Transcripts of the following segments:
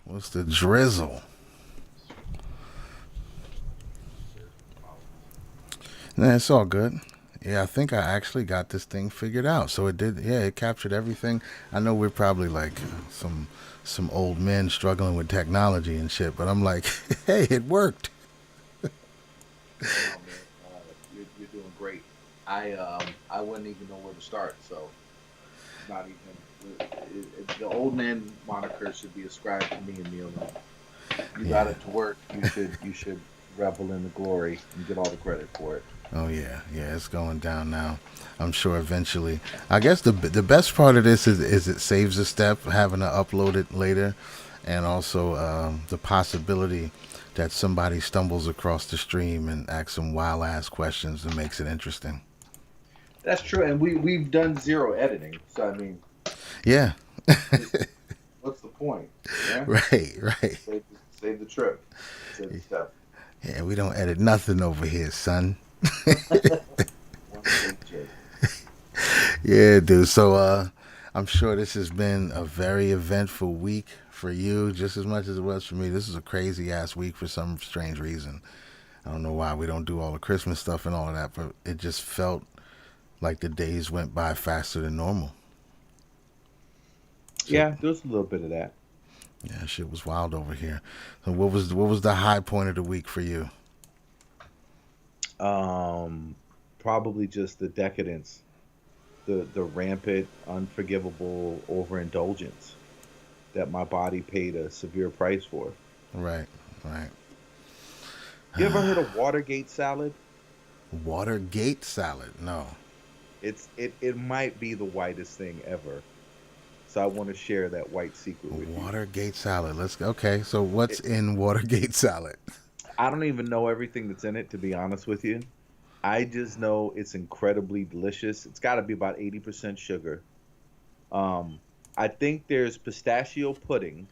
What's the drizzle? Nah, it's all good. Yeah, I think I actually got this thing figured out. So it did. Yeah, it captured everything. I know we're probably like some old men struggling with technology and shit, but I'm like, hey, it worked. No, man, you're doing great. I wouldn't even know where to start. So not even the old man moniker should be ascribed to me and me alone. You got Yeah. it to work. You should revel in the glory and get all the credit for it. Oh yeah, yeah, it's going down now. I'm sure eventually. I guess the best part of this is it saves a step having to upload it later, and also the possibility that somebody stumbles across the stream and asks some wild ass questions and makes it interesting. That's true, and we've done zero editing. So I mean, Yeah, it, what's the point? Yeah, right, right. save the trip, save the step. Yeah, we don't edit nothing over here, son. One take J. Yeah, dude. So I'm sure this has been a very eventful week for you, just as much as it was for me. This is a crazy ass week for some strange reason. I don't know why we don't do all the Christmas stuff and all of that, but it just felt like the days went by faster than normal. Shit, Yeah, there's a little bit of that. yeah, shit was wild over here. So what was the high point of the week for you? Um, Probably just the decadence, the rampant, unforgivable overindulgence that my body paid a severe price for. Right, right. You ever heard of Watergate salad? Watergate salad? No. It might be the whitest thing ever. So I want to share that white secret with you. Watergate salad. Let's go. Okay, so what's It, in Watergate salad? I don't even know everything that's in it, to be honest with you. I just know it's incredibly delicious. It's got to be about 80% sugar. Um, I think there's pistachio pudding,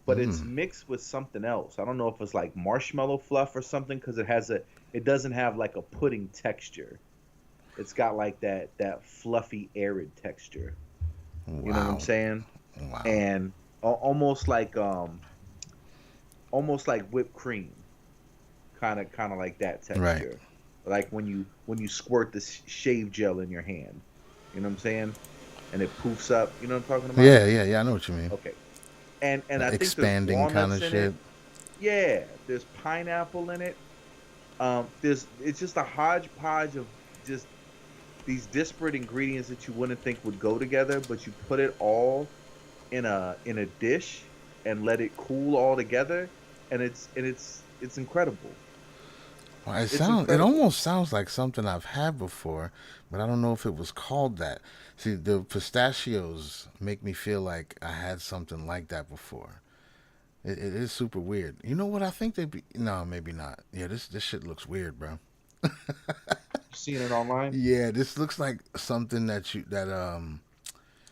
but it's Mm. mixed with something else. I don't know if it's like marshmallow fluff or something because it doesn't have like a pudding texture. It's got like that fluffy arid texture. You know what I'm Wow. saying? Wow. And almost like whipped cream, kind of like that Right. texture. Like when you squirt the shave gel in your hand. You know what I'm saying? And it poofs up. You know what I'm talking about? Yeah, yeah, yeah. I know what you mean. Okay. And I think there's Expanding kind walnuts of in shit. it. Yeah, there's pineapple in it. There's It's just a hodgepodge of just these disparate ingredients that you wouldn't think would go together, but you put it all in a dish and let it cool all together, and it's incredible. Well, it It's sounds. It incredible. almost sounds like something I've had before, but I don't know if it was called that. See, the pistachios make me feel like I had something like that before. It is super weird. You know what? I think they be. No, maybe not. Yeah, this shit looks weird, bro. You seen it online? Yeah, this looks like something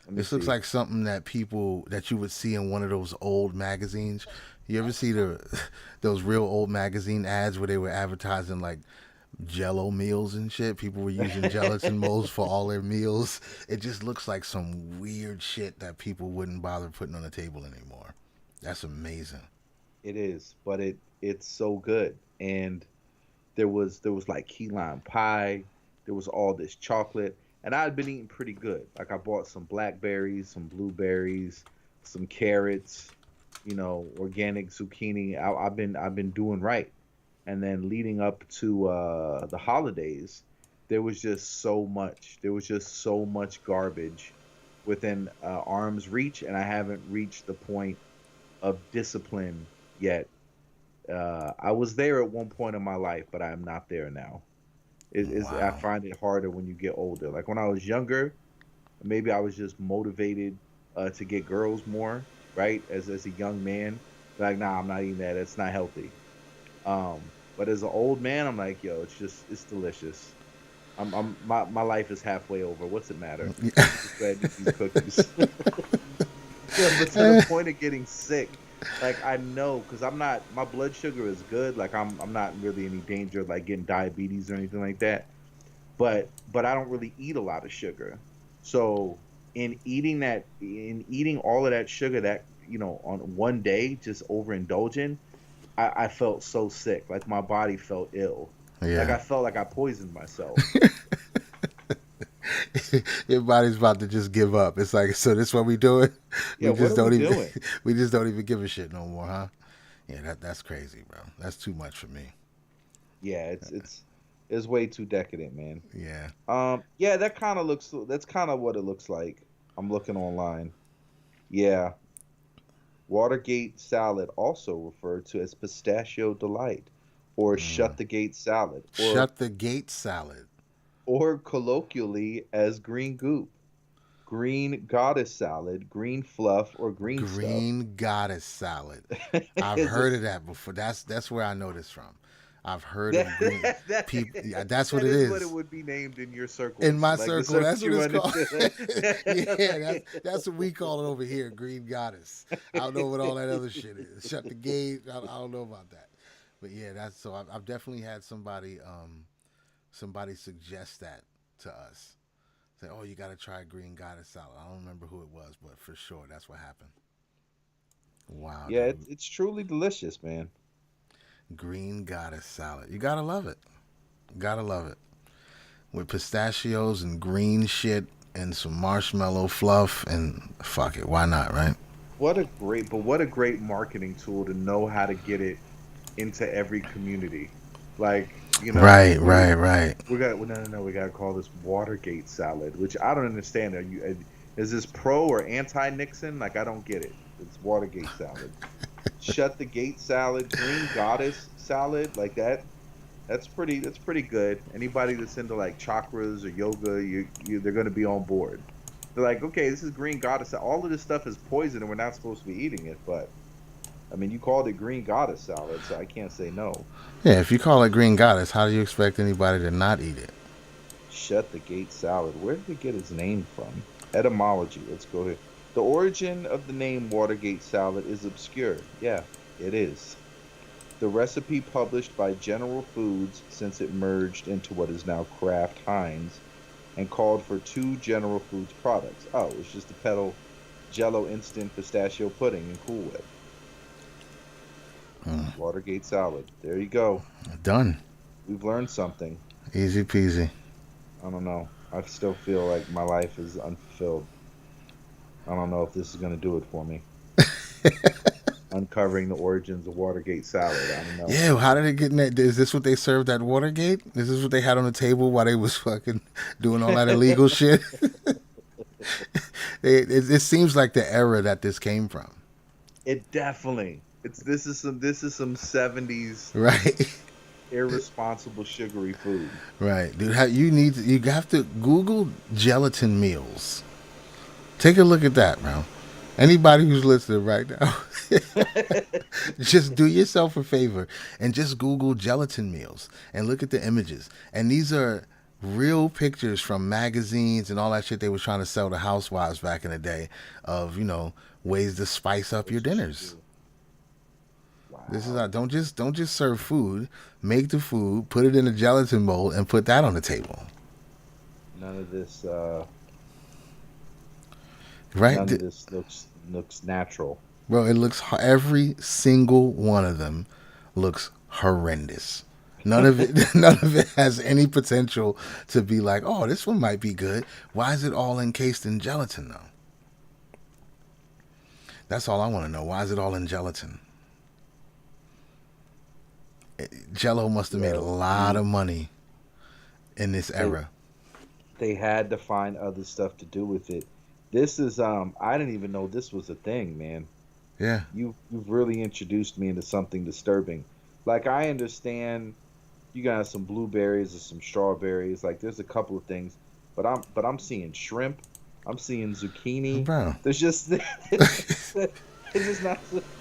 Let me this looks see. like something that people that you would see in one of those old magazines. You ever see the those real old magazine ads where they were advertising like Jello meals and shit? People were using gelatin molds for all their meals. It just looks like some weird shit that people wouldn't bother putting on the table anymore. That's amazing. It is, but it's so good. And there was like key lime pie. There was all this chocolate, and I had been eating pretty good. Like I bought some blackberries, some blueberries, some carrots, organic zucchini. I've been doing right. And then leading up to the holidays, there was just so much garbage within arm's reach, and I haven't reached the point of discipline yet. I was there at one point in my life, but I'm not there now. I Wow. find it harder when you get older. Like when I was younger, maybe I was just motivated to get girls more, right? As a young man, like nah, I'm not eating that. It's not healthy. But as an old man, I'm like, yo, it's delicious. My life is halfway over. What's it matter? I'm just glad to eat these cookies. Yeah, but to the point of getting sick, like I know, because my blood sugar is good. Like I'm not really any danger of like getting diabetes or anything like that. But I don't really eat a lot of sugar. So in eating all of that sugar, that on one day, just overindulging, I felt so sick. Like my body felt ill. Like Yeah. I felt like I poisoned myself. Your body's about to just give up. It's like, so this what we doing? Yeah, We what just are we don't even doing? we just don't even give a shit no more, huh? Yeah, that's crazy, bro. That's too much for me. Yeah, it's way too decadent, man. Yeah. Yeah, that's kind of what it looks like. I'm looking online. Yeah, Watergate salad, also referred to as pistachio delight, or shut Mm. the gate salad, Shut the gate salad. or colloquially as green goop, green goddess salad, green fluff, or green stuff. Green goddess salad. I've Is a heard of that before. That's where I know this from. I've heard that, of green that people. Yeah, that's what that it is what it is. would be named in your In circles, my like the circle, that's circles what you it's run called. into. Yeah, that's what we call it over here, green goddess. I don't know what all that other shit is. Shut the gate. I don't know about that. But yeah, that's so. I've definitely had somebody suggest that to us. Say, oh, you got to try green goddess salad. I don't remember who it was, but for sure, that's what happened. Wow, Yeah, dude. it's truly delicious, man. Green goddess salad. You gotta love it. Gotta love it. With pistachios and green shit and some marshmallow fluff and fuck it. Why not, right? What a great marketing tool to know how to get it into every community. Like, Right, we right, right. we got well, no, we got to call this Watergate salad, which I don't understand. Is this pro or anti Nixon? Like I don't get it. It's Watergate salad. Shut the gate salad, green goddess salad, like that. That's pretty good. Anybody that's into like chakras or yoga, they're going to be on board. They're like, okay, this is green goddess. All of this stuff is poison, and we're not supposed to be eating it. But I mean, you called it green goddess salad, so I can't say no. Yeah, if you call it green goddess, how do you expect anybody to not eat it? Shut the gate salad. Where did it get its name from? Etymology. Let's go here. The origin of the name Watergate salad is obscure. Yeah, it is. The recipe published by General Foods since it merged into what is now Kraft Heinz and called for two General Foods products. Oh, it's just the pedal Jello instant pistachio pudding and Cool Whip. Mm, Watergate salad. There you go. done. We've learned something. Easy peasy. I don't know. I still feel like my life is unfulfilled. I don't know if this is going to do it for me. Uncovering the origins of Watergate salad. I don't know. Yeah, how did it get in that? Is this what they served at Watergate? Is this what they had on the table while they was fucking doing all that illegal shit? It seems like the era that this came from. It definitely. This is some 70s Right. irresponsible sugary food. Right, dude. You have to Google gelatin meals. Take a look at that, bro. Anybody who's listening right now, just do yourself a favor and just Google gelatin meals and look at the images. And these are real pictures from magazines and all that shit they was trying to sell to housewives back in the day of ways to spice up your What you should dinners. do. This is Wow. not don't just serve food. Make the food, put it in a gelatin mold, and put that on the table. None of this Right, none of this looks natural. bro. It looks every single one of them looks horrendous. None of it, none of it has any potential to be like, oh, this one might be good. Why is it all encased in gelatin though? That's all I want to know. Why is it all in gelatin? Jello must have made a Yeah, lot of money in this they era. they had to find other stuff to do with it. This is I didn't even know this was a thing, man. Yeah, You've really introduced me into something disturbing. Like I understand you got some blueberries or some strawberries. Like there's a couple of things, but I'm seeing shrimp. I'm seeing zucchini. bro. There's just it's just not.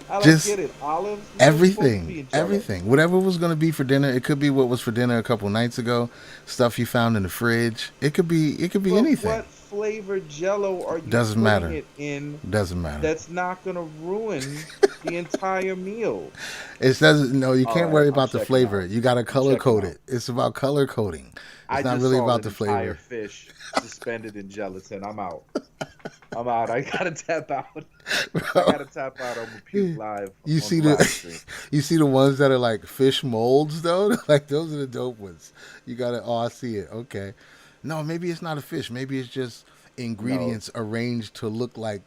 I don't Just get it. Olives, supposed to be everything, in Jello. everything. Whatever was going to be for dinner, it could be what was for dinner a couple nights ago. Stuff you found in the fridge. It could be But anything. flavored Jello are you Doesn't putting matter. it in Doesn't matter. that's not gonna ruin the entire meal? It doesn't. No, you All can't right, worry I'm about the checking flavor. out. You got to I'm color checking code out. it. It's about color coding. I It's not just really saw about an the entire flavor. fish suspended in gelatin. I'm out. I'm out. I gotta tap out. I Bro, gotta tap out. I'm gonna puke live you on see the live the stream. you see the ones that are like fish molds though. Like those are the dope ones. You got to. Oh, I see it. Okay. No, maybe it's not a fish. Maybe it's just No, ingredients arranged to look like.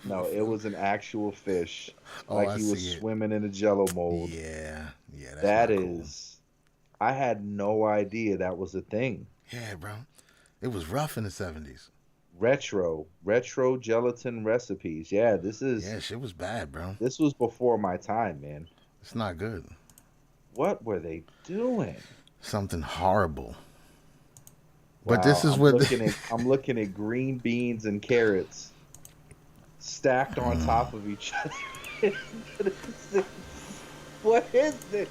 no, it was an actual fish, Oh, like I he was see it. swimming in a Jello mold. Yeah, yeah, that's That not cool. is, I had no idea that was a thing. Yeah, bro. It was rough in the 70s. Retro gelatin recipes. Yeah, Yeah, shit was bad, bro. this was before my time, man. It's not good. What were they doing? Something horrible. But this Wow, is what. I'm looking at green beans and carrots stacked on top of each other. What is this? What is this?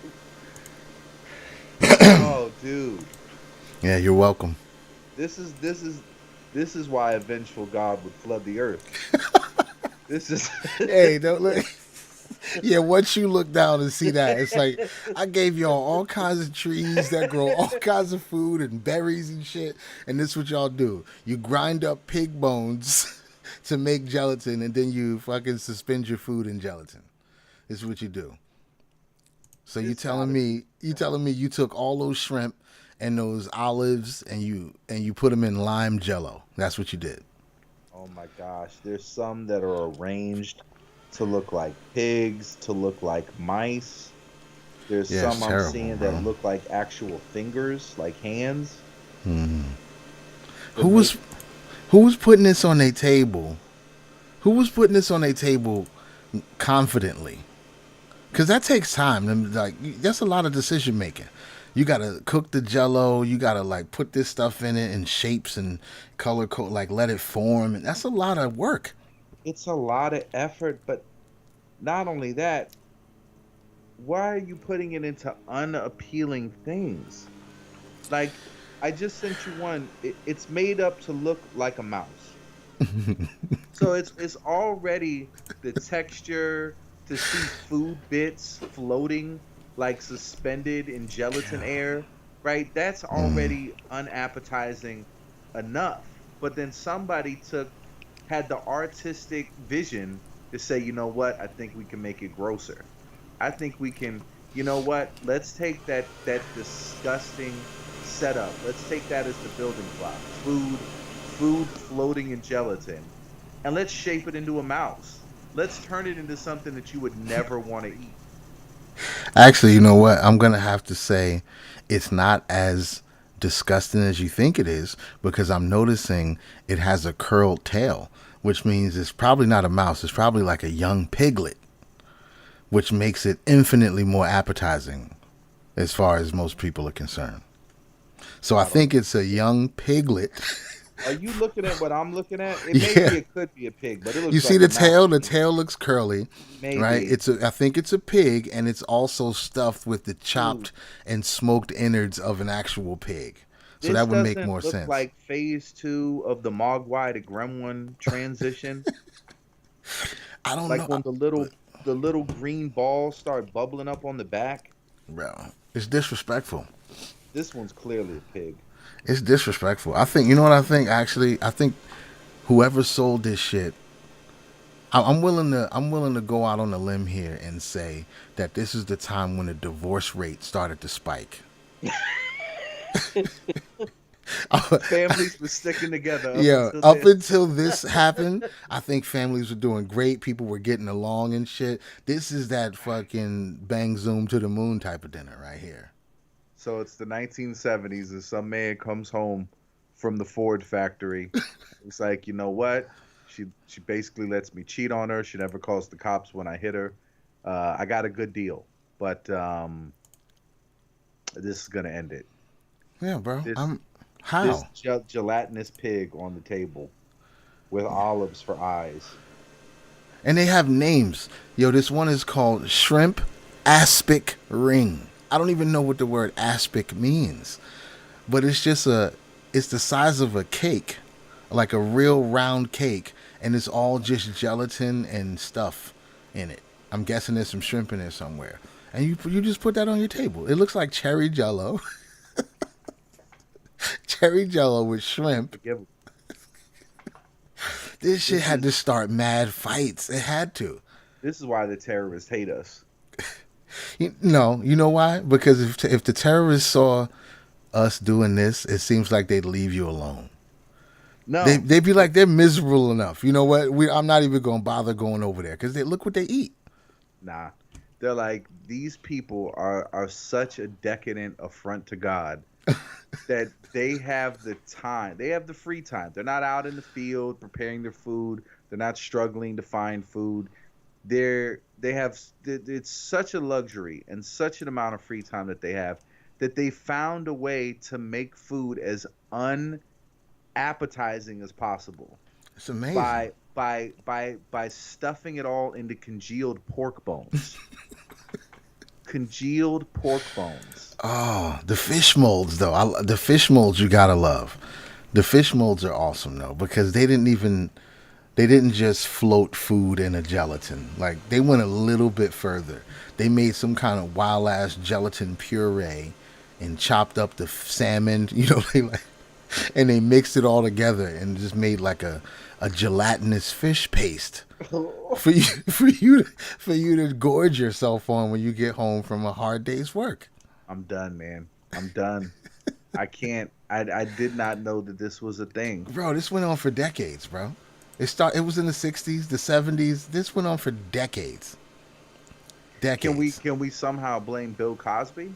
Oh, dude. Yeah, you're welcome. This is this is this is why a vengeful God would flood the earth. This is Hey, don't look. Yeah, once you look down and see that, it's like I gave y'all all kinds of trees that grow all kinds of food and berries and shit, and this is what y'all do. You grind up pig bones to make gelatin, and then you fucking suspend your food in gelatin. This is what you do. So it's gotta be. you telling me you took all those shrimp and those olives and you put them in lime jello. That's what you did. Oh my gosh. There's some that are arranged to look like pigs, to look like mice. There's Yeah, it's some I'm terrible, seeing that bro. look like actual fingers, like hands. The Who make was who was putting this on their table? Who was putting this on their table confidently? Because that takes time. Like that's a lot of decision making. You gotta cook the jello. You gotta like put this stuff in it in shapes and color code, like let it form. And that's a lot of work. it's a lot of effort, but not only that, why are you putting it into unappealing things? Like, I just sent you one. It's made up to look like a mouse. So it's already the texture to see food bits floating like suspended in gelatin air, right? That's already unappetizing enough. But then somebody had the artistic vision to say, you know what? I think we can make it grosser. I think we can, you know what? Let's take that disgusting setup. Let's take that as the building block. Food floating in gelatin. And let's shape it into a mouse. Let's turn it into something that you would never want to eat. Actually, you know what? I'm gonna have to say it's not as disgusting as you think it is because I'm noticing it has a curled tail, which means it's probably not a mouse. It's probably like a young piglet, which makes it infinitely more appetizing as far as most people are concerned. So I I don't think know. it's a young piglet. Are you looking at what I'm looking at? Yeah. It could be a pig, but it You looks see like the a mouse tail? to The me. tail looks curly, right? Maybe. I think it's a pig, and it's also stuffed with the Dude, chopped and smoked innards of an actual pig. So this that would make doesn't more look sense. like phase two of the Mogwai to Gremlin transition. I don't Like know, when the little green balls start bubbling up on the back. bro. It's disrespectful. This one's clearly a pig. It's disrespectful. I think you know what I think. Actually, I think whoever sold this shit, I'm willing to. I'm willing to go out on a limb here and say that this is the time when the divorce rate started to spike. Families were sticking together up Yeah, until up then. until this happened, I think families were doing great. People were getting along and shit. This is that fucking bang zoom to the moon type of dinner right here. So it's the 1970s, and some man comes home from the Ford factory. It's like, you know what? She basically lets me cheat on her. She never calls the cops when I hit her. I got a good deal, but this is gonna end it. Yeah, bro. This I'm this how? gelatinous pig on the table with olives for eyes. And they have names. Yo, this one is called shrimp aspic ring. I don't even know what the word aspic means, but it's just a it's the size of a cake, like a real round cake, and it's all just gelatin and stuff in it. I'm guessing there's some shrimp in there somewhere, and you just put that on your table. It looks like cherry Jello, cherry Jello with shrimp. Forgive. This shit This had to is start mad fights. It had to. this is why the terrorists hate us. No, you know why? Because if the terrorists saw us doing this, it seems like they'd leave you alone. No, They'd be like, they're miserable enough. You know what? I'm not even going to bother going over there because they look what they eat. nah. They're like, these people are such a decadent affront to God that they have the time. They have the free time. They're not out in the field preparing their food. They're not struggling to find food. They have it's such a luxury and such an amount of free time that they have that they found a way to make food as unappetizing as possible It's amazing. by stuffing it all into congealed pork bones. Congealed pork bones. Oh, the fish molds though. The fish molds you gotta love. The fish molds are awesome though because they didn't just float food in a gelatin. Like they went a little bit further. They made some kind of wild ass gelatin puree and chopped up the salmon. You know, and they mixed it all together and just made like a gelatinous fish paste for you to gorge yourself on when you get home from a hard day's work. I'm done, man. I'm done. I can't. I did not know that this was a thing. Bro, this went on for decades, bro. It was in the 60s, the 70s. This went on for decades. Decades. Can we somehow blame Bill Cosby?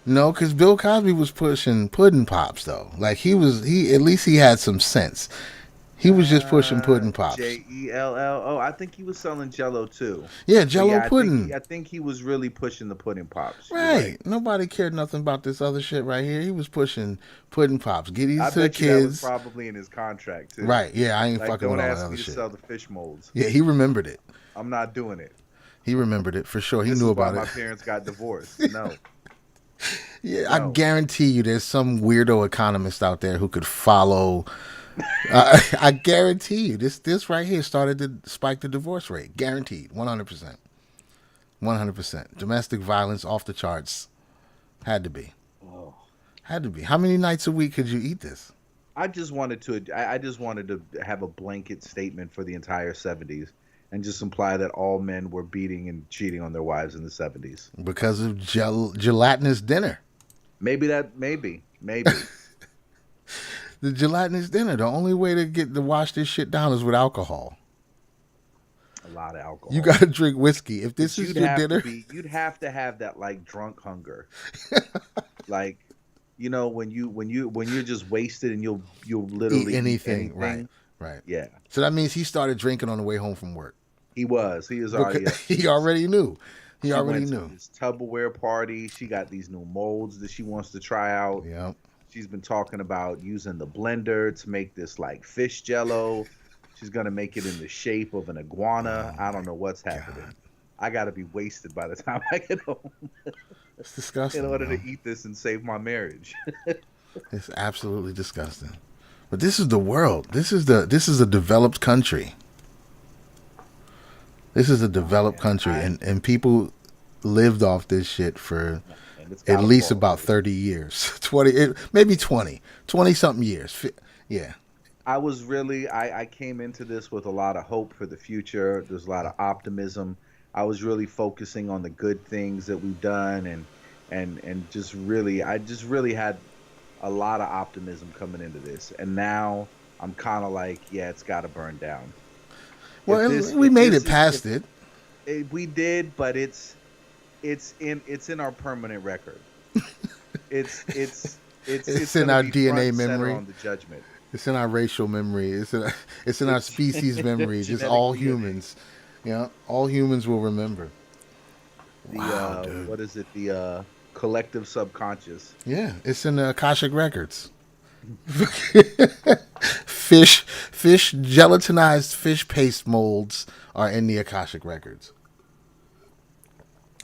No, because Bill Cosby was pushing pudding pops though. Like he at least he had some sense. He was just pushing pudding pops. Jello. I think he was selling Jello too. Yeah, But Jello yeah, pudding. I think he was really pushing the pudding pops. You're Right. Nobody cared nothing about this other shit right here. He was pushing pudding pops. Get these I to the bet you that was kids. probably in his contract too. Right. Yeah, I ain't Like, fucking don't with all that ask other me to shit. sell the fish molds. Yeah, he remembered it. I'm not doing it. He remembered it for sure. He This knew is why about my it. parents got divorced. No, Yeah, I no. guarantee you there's some weirdo economist out there who could follow. I guarantee you this right here started to spike the divorce rate. Guaranteed. 100%. 100%. Domestic violence off the charts. Had to be. Oh. Had to be. How many nights a week could you eat this? I just wanted to have a blanket statement for the entire 70s and just imply that all men were beating and cheating on their wives in the 70s. Because of gelatinous dinner. Maybe. The gelatinous dinner. The only way to wash this shit down is with alcohol. A lot of alcohol. You got to drink whiskey. If this is You'd your have dinner, you'd have to have that like drunk hunger. Like, you know, when you're just wasted and you'll literally eat eat anything. Right. Right. Yeah. So that means he started drinking on the way home from work. He was already Because he already knew. He She already went to knew. this Tupperware party. She got these new molds that she wants to try out. Yeah. She's been talking about using the blender to make this like fish jello. She's gonna make it in the shape of an iguana. I don't know what's happening. I gotta be wasted by the time I get home It's disgusting. in order bro. to eat this and save my marriage. It's absolutely disgusting. But this is the world. This is a developed country. This is a developed country, and people lived off this shit for And it's at gotta least fall. about 30 years. 20, maybe 20 something years. Yeah. I came into this with a lot of hope for the future. There's a lot of optimism. I was really focusing on the good things that we've done and just really had a lot of optimism coming into this. And now I'm kind of like, yeah, it's got to burn down. Well, we If made this it past it. we did, but it's in our permanent record. It's It's in gonna our be DNA front and center memory. on the judgment. It's in our racial memory. It's in our species memory. Just all Genetically humans. Yeah, all humans will remember. The Wow, dude. what is it? The collective subconscious. Yeah, it's in the Akashic records. Gelatinized fish paste molds are in the Akashic records.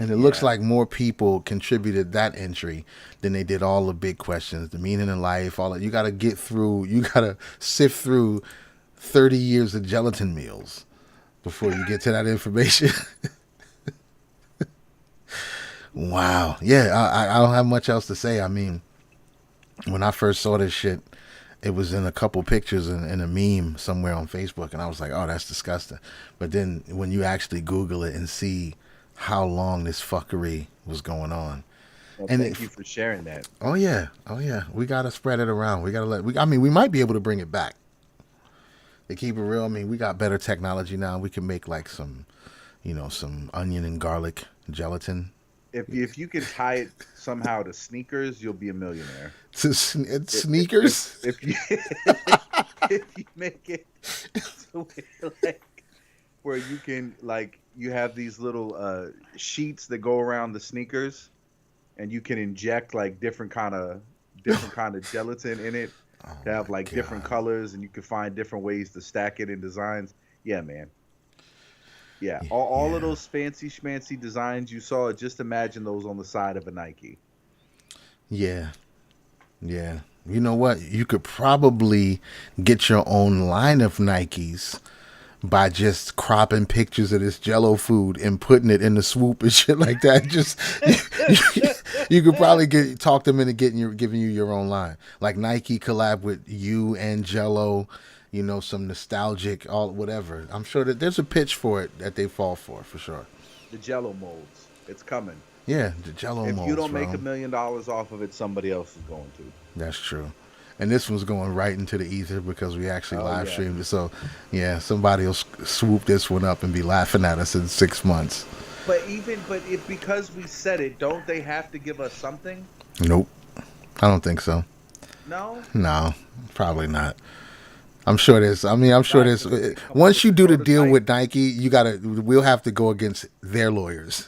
And it looks Yeah. like more people contributed that entry than they did all the big questions, the meaning of life, all that. You got to get through, you got to sift through 30 years of gelatin meals before you get to that information. Wow. Yeah, I don't have much else to say. I mean, when I first saw this shit, it was in a couple pictures in a meme somewhere on Facebook, and I was like, oh, that's disgusting. But then when you actually Google it and see how long this fuckery was going on, Well, and thank you for sharing that. oh yeah, oh yeah, we gotta spread it around. We gotta I mean, we might be able to bring it back. To keep it real, I mean, we got better technology now. We can make like some, some onion and garlic gelatin. If you can tie it somehow to sneakers, you'll be a millionaire. If Sneakers. if you if you make it to where, like, where you can, like, you have these little sheets that go around the sneakers, and you can inject like different kind of gelatin in it Oh to have my like different god. colors, and you can find different ways to stack it in designs. Yeah, man. Yeah, Y- all of Yeah. those fancy schmancy designs you saw, just imagine those on the side of a Nike. Yeah. Yeah. You know what? You could probably get your own line of Nikes by just cropping pictures of this Jello food and putting it in the swoop and shit like that. Just you, you could probably talk them into giving you your own line. Like Nike collab with you and Jello, some nostalgic all whatever. I'm sure that there's a pitch for it that they fall for sure. The Jello molds, it's coming. Yeah, the Jello If you molds, don't make bro. $1 million off of it, somebody else is going to. That's true. And this one's going right into the ether because we actually Oh live yeah. streamed it. So, yeah, somebody will swoop this one up and be laughing at us in 6 months. But if because we said it, don't they have to give us something? Nope. I don't think so. No. No, probably not. I'm sure there's. I mean, I'm sure Why? there's. Because they come up Once with you the do the deal prototype. with Nike, you gotta. We'll have to go against their lawyers.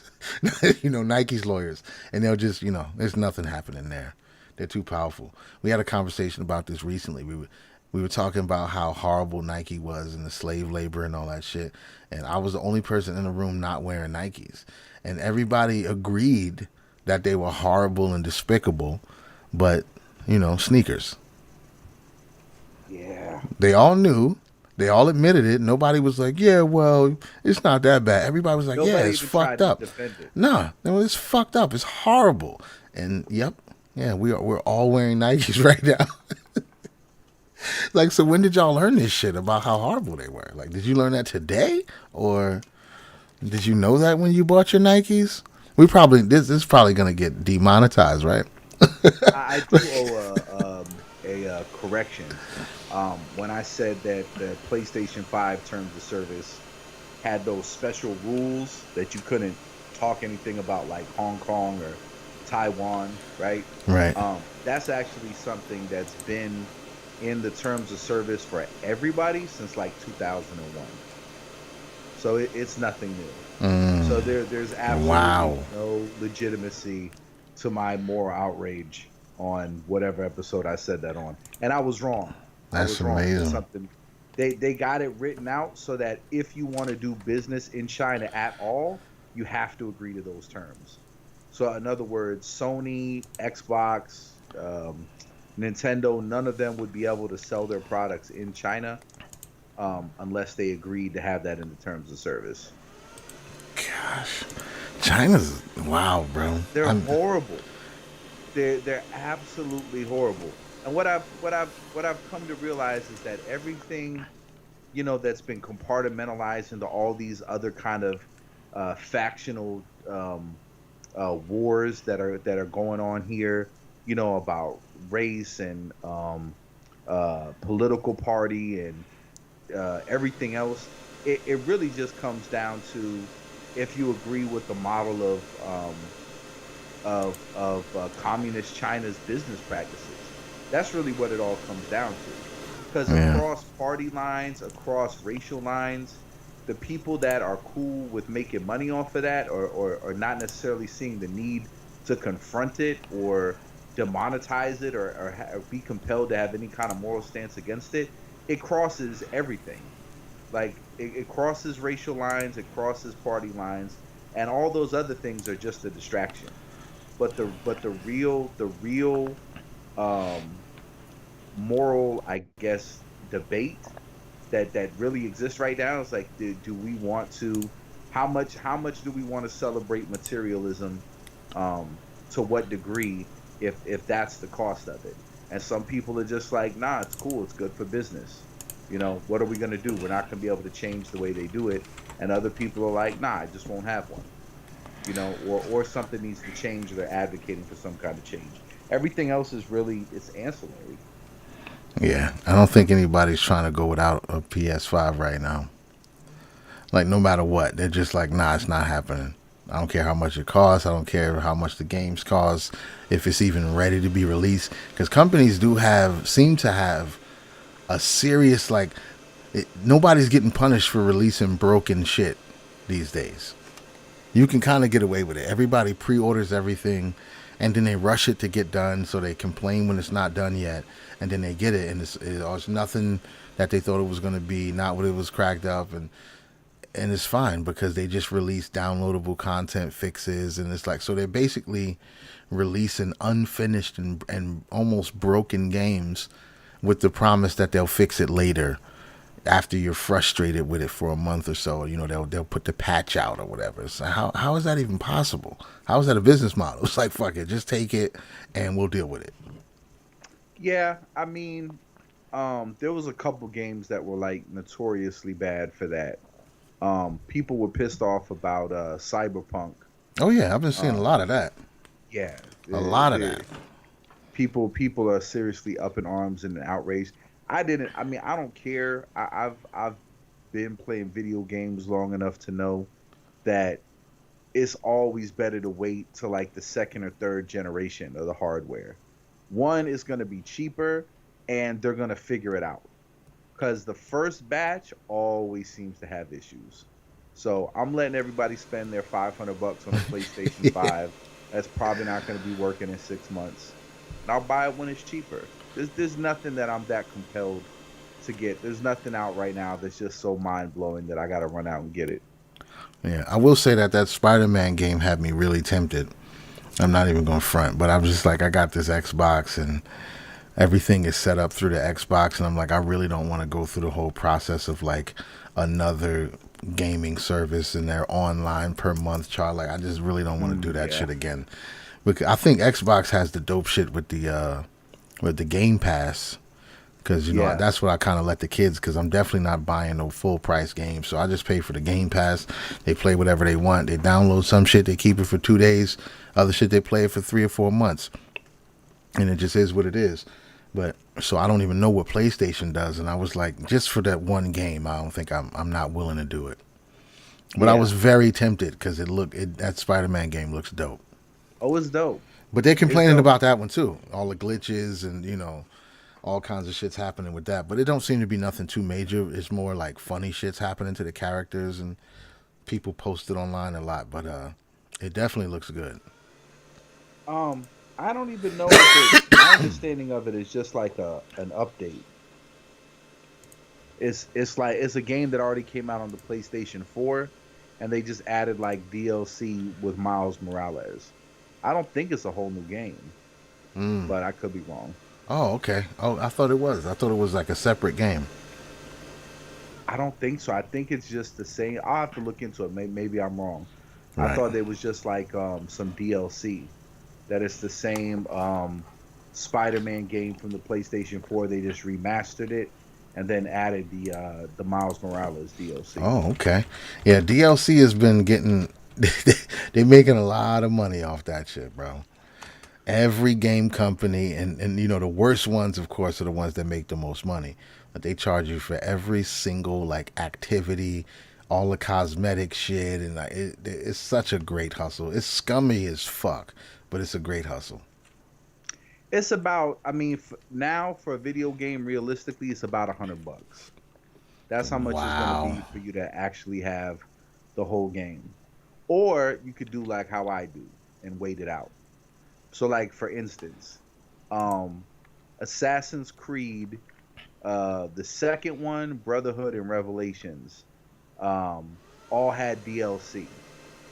Nike's lawyers, and they'll just. There's nothing happening there. They're too powerful. We had a conversation about this recently. We were talking about how horrible Nike was and the slave labor and all that shit. And I was the only person in the room not wearing Nikes, and everybody agreed that they were horrible and despicable. But sneakers. Yeah. They all knew. They all admitted it. Nobody was like, yeah, well, it's not that bad. Everybody was like, yeah, Nobody it's even tried fucked to up. defend it. Nah, no, it's fucked up. It's horrible. And yep, yeah, we're all wearing Nikes right now. Like, so when did y'all learn this shit about how horrible they were? Like, did you learn that today, or did you know that when you bought your Nikes? We probably this is probably gonna get demonetized, right? I do owe a correction. When I said that the PlayStation 5 terms of service had those special rules that you couldn't talk anything about, like Hong Kong or Taiwan, right? Right. That's actually something that's been in the terms of service for everybody since like 2001. So it's nothing new. So Mm, there's absolutely wow, no legitimacy to my moral outrage on whatever episode I said that on. And I was wrong. I that's was wrong. It's amazing. something they got it written out so that if you want to do business in China at all, you have to agree to those terms. So in other words, Sony, Xbox, Nintendo, none of them would be able to sell their products in China unless they agreed to have that in the terms of service. Gosh, China's wow, bro. They're I'm horrible. They're absolutely horrible. And what I've come to realize is that everything, that's been compartmentalized into all these other kind of factional wars that are going on here, about race and political party and everything else. It really just comes down to if you agree with the model of communist China's business practices. That's really what it all comes down to. Because yeah. across party lines, across racial lines, the people that are cool with making money off of that, or not necessarily seeing the need to confront it or demonetize it, or be compelled to have any kind of moral stance against it, it crosses everything. Like it crosses racial lines, it crosses party lines, and all those other things are just a distraction. But the real um moral, I guess, debate that really exists right now is like, do we want to, how much do we want to celebrate materialism, um to what degree, if that's the cost of it. And some people are just like, nah, it's cool, it's good for business. What are we going to do? We're not going to be able to change the way they do it. And other people are like, nah, I just won't have one. Or something needs to change, or they're advocating for some kind of change. Everything else is really, it's ancillary. Yeah, I don't think anybody's trying to go without a PS5 right now. Like no matter what, they're just like, nah, it's not happening. I don't care how much it costs. I don't care how much the games cost. If it's even ready to be released, because companies do have seem to have a serious like. Nobody's getting punished for releasing broken shit these days. You can kind of get away with it. Everybody pre-orders everything, and then they rush it to get done, so they complain when it's not done yet, and then they get it, and it's nothing that they thought it was going to be, not what it was cracked up, and it's fine because they just release downloadable content fixes, and it's like, so they're basically releasing unfinished and almost broken games with the promise that they'll fix it later after you're frustrated with it for a month or so. They'll put the patch out or whatever. So how is that even possible? How is that a business model? It's like, fuck it, just take it and we'll deal with it. Yeah, I mean, there was a couple games that were like notoriously bad for that. People were pissed off about Cyberpunk. Oh yeah, I've been seeing a Um, lot of that. yeah, A lot of that. people are seriously up in arms and outraged. I didn't. I mean, I don't care. I've been playing video games long enough to know that it's always better to wait till like the second or third generation of the hardware. One is going to be cheaper, and they're going to figure it out, because the first batch always seems to have issues. So I'm letting everybody spend their $500 on a PlayStation 5. That's probably not going to be working in 6 months, and I'll buy it when it's cheaper. There's nothing that I'm that compelled to get. There's nothing out right now that's just so mind blowing that I got to run out and get it. Yeah, I will say that that Spider-Man game had me really tempted. I'm not even going to front, but I'm just like, I got this Xbox and everything is set up through the Xbox, and I'm like, I really don't want to go through the whole process of like another gaming service and their online per month chart. Like, I just really don't want to do that Yeah, shit again. Because I think Xbox has the dope shit with the Game Pass. Because yeah. that's what I kind of let the kids. Because I'm definitely not buying no full price games, so I just pay for the Game Pass. They play whatever they want. They download some shit, they keep it for 2 days. Other shit they play it for 3 or 4 months, and it just is what it is. But so I don't even know what PlayStation does, and I was like, just for that one game, I don't think I'm not willing to do it. But I was Yeah. very tempted because that Spider-Man game looks dope. Oh, it's dope. But they're It's complaining dope. about that one too. All the glitches and all kinds of shit's happening with that. But it don't seem to be nothing too major. It's more like funny shit's happening to the characters, and people post it online a lot. But it definitely looks good. I don't even know if it. My understanding of it is just like a an update. It's like it's a game that already came out on the PlayStation 4, and they just added like DLC with Miles Morales. I don't think it's a whole new game, Mm. but I could be wrong. Oh, okay. Oh, I thought it was. I thought it was like a separate game. I don't think so. I think it's just the same. I'll have to look into it. Maybe I'm wrong. I Right. thought it was just like some DLC. That it's the same Spider-Man game from the PlayStation 4. They just remastered it and then added the Miles Morales DLC. Oh, okay. Yeah, DLC has been getting. They're making a lot of money off that shit, bro. Every game company, and the worst ones, of course, are the ones that make the most money. But they charge you for every single like activity, all the cosmetic shit, and like it's such a great hustle. It's scummy as fuck, but it's a great hustle. It's about, I mean, now for a video game, realistically, it's about $100. That's how much it's going to Wow. be for you to actually have the whole game. Or you could do like how I do and wait it out. So, like for instance, um, Assassin's Creed, the second one, Brotherhood and Revelations, all had DLC.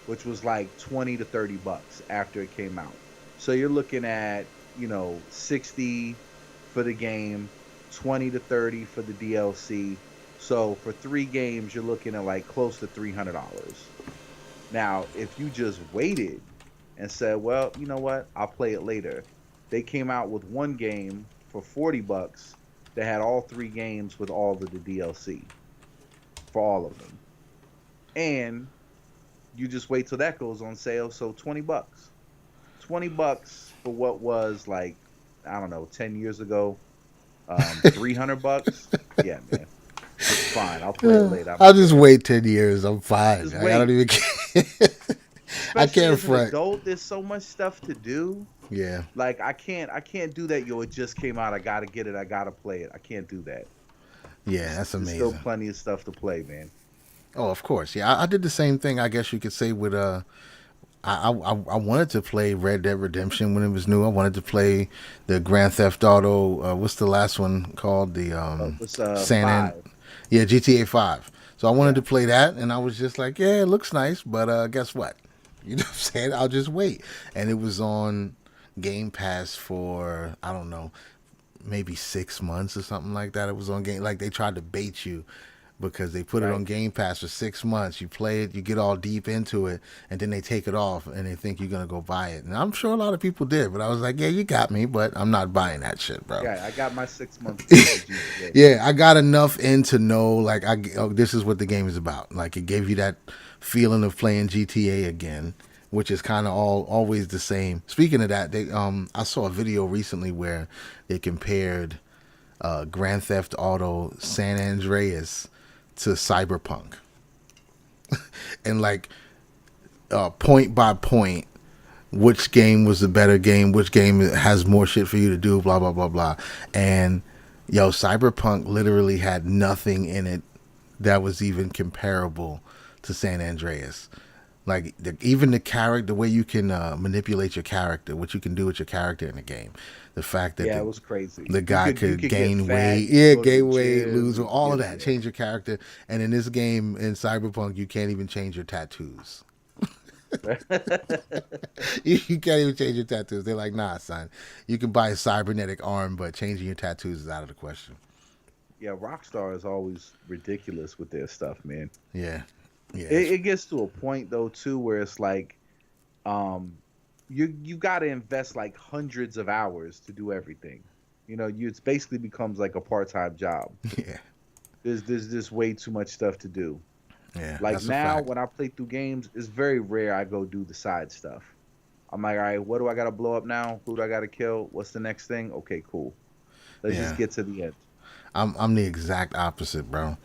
which was like 20 to 30 bucks after it came out. So you're looking at, 60 for the game, 20 to 30 for the DLC. So for 3 games, you're looking at like close to $300. Now, if you just waited and said, well, you know what? I'll play it later. They came out with one game for 40 bucks that had all 3 games with all of the DLC for all of them. And you just wait till that goes on sale. So 20 bucks. 20 bucks for what was like, I don't know, 10 years ago, 300 bucks. Yeah, man. It's fine. I'll play it later. I'll just wait 10 years. I'm fine. Just I wait. don't even care. I Especially can't as an front. adult, there's so much stuff to do. Yeah. Like I can't do that. Yo, it just came out. I gotta get it. I gotta play it. I can't do that. Yeah, that's There's still amazing. plenty of stuff to play, man. Oh, of course. Yeah, I did the same thing. I guess you could say with I wanted to play Red Dead Redemption when it was new. I wanted to play the Grand Theft Auto. What's the last one called? The What's San An. 5? Yeah, GTA 5. So I wanted Yeah, to play that, and I was just like, yeah, it looks nice, but guess what? You know what I'm saying? I'll just wait. And it was on Game Pass for I don't know, maybe 6 months or something like that. It was on game like they tried to bait you because they put it on right. Game Pass for 6 months. You play it, you get all deep into it, and then they take it off and they think you're gonna go buy it. And I'm sure a lot of people did, but I was like, yeah, you got me, but I'm not buying that shit, bro. Yeah, I got my 6 months worth of GTA. Yeah, I got enough in to know like this is what the game is about. Like it gave you that feeling of playing GTA again, which is kind of all always the same. Speaking of that, they I saw a video recently where they compared Grand Theft Auto San Andreas to Cyberpunk, and like point by point, which game was the better game, which game has more shit for you to do, blah blah blah blah, and yo, Cyberpunk literally had nothing in it that was even comparable to San Andreas. Like even the character, the way you can manipulate your character, what you can do with your character in the game, the fact that Yeah, it was crazy. the You guy could you could could get gain fat. weight, You could yeah, go to the gain weight, gym. lose, You could all of get that, yeah. change your character. And in this game, in Cyberpunk, you can't even change your tattoos. You can't even change your tattoos. They're like, nah, son, you can buy a cybernetic arm, but changing your tattoos is out of the question. Yeah, Rockstar is always ridiculous with their stuff, man. Yeah, yeah, It gets to a point though too where it's like, um, you got to invest like hundreds of hours to do everything. It's basically becomes like a part-time job. yeah, There's just way too much stuff to do. yeah. Like That's a now, fact. when I play through games, it's very rare I go do the side stuff. I'm like, all right, what do I got to blow up now? Who do I got to kill? What's the next thing? Okay, cool. Let's just Yeah. get to the end. I'm the exact opposite, bro.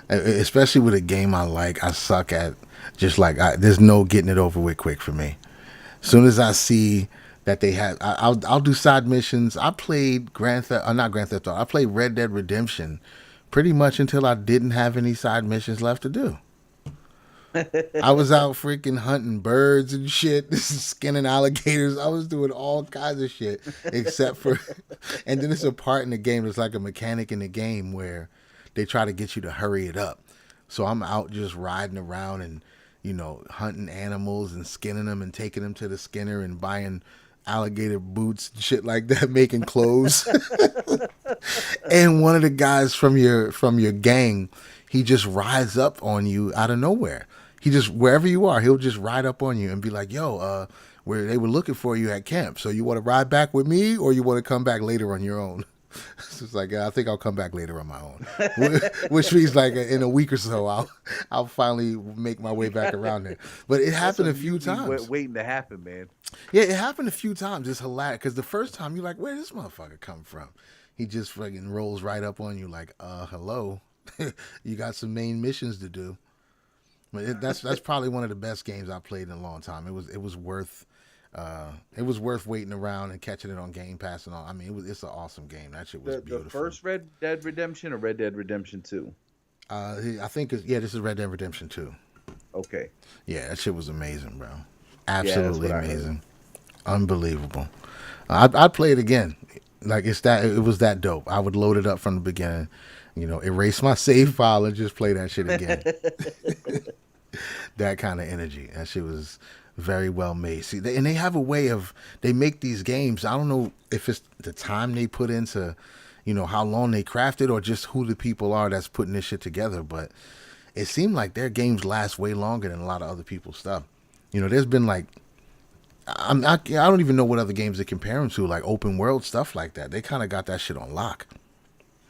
Especially with a game I like, I suck at. Just like there's no getting it over with quick for me. As soon as I see that they have, I'll do side missions. I played not Grand Theft Auto. I played Red Dead Redemption, pretty much until I didn't have any side missions left to do. I was out freaking hunting birds and shit, skinning alligators. I was doing all kinds of shit except for, and then there's a part in the game. There's like a mechanic in the game where they try to get you to hurry it up. So I'm out just riding around and hunting animals and skinning them and taking them to the skinner and buying alligator boots and shit like that, making clothes. And one of the guys from your gang, he just rides up on you out of nowhere. He just wherever you are, he'll just ride up on you and be like, "Yo, where they were looking for you at camp. So you want to ride back with me, or you want to come back later on your own?" So it's like, yeah, I think I'll come back later on my own. Which means like in a week or so, I'll finally make my way back around there. But it That's happened a a few mutiny times. waiting to happen, man. Yeah, it happened a few times. It's hilarious because the first time you're like, where did this motherfucker come from? He just fucking rolls right up on you like, hello, you got some main missions to do. But that's probably one of the best games I played in a long time. It was worth waiting around and catching it on Game Pass and all. I mean, it's an awesome game. That shit was The beautiful. first Red Dead Redemption or Red Dead Redemption 2? I think this is Red Dead Redemption 2. Okay. Yeah, that shit was amazing, bro. Yeah, that's Absolutely what I heard. amazing, unbelievable. I'd play it again. Like it was that dope. I would load it up from the beginning, erase my save file and just play that shit again. That kind of energy. That shit was very well made. See, and they have a way of they make these games. I don't know if it's the time they put into, how long they crafted, or just who the people are that's putting this shit together. But it seemed like their games last way longer than a lot of other people's stuff. There's been like I don't even know what other games to compare them to, like open world stuff like that. They kind of got that shit on lock.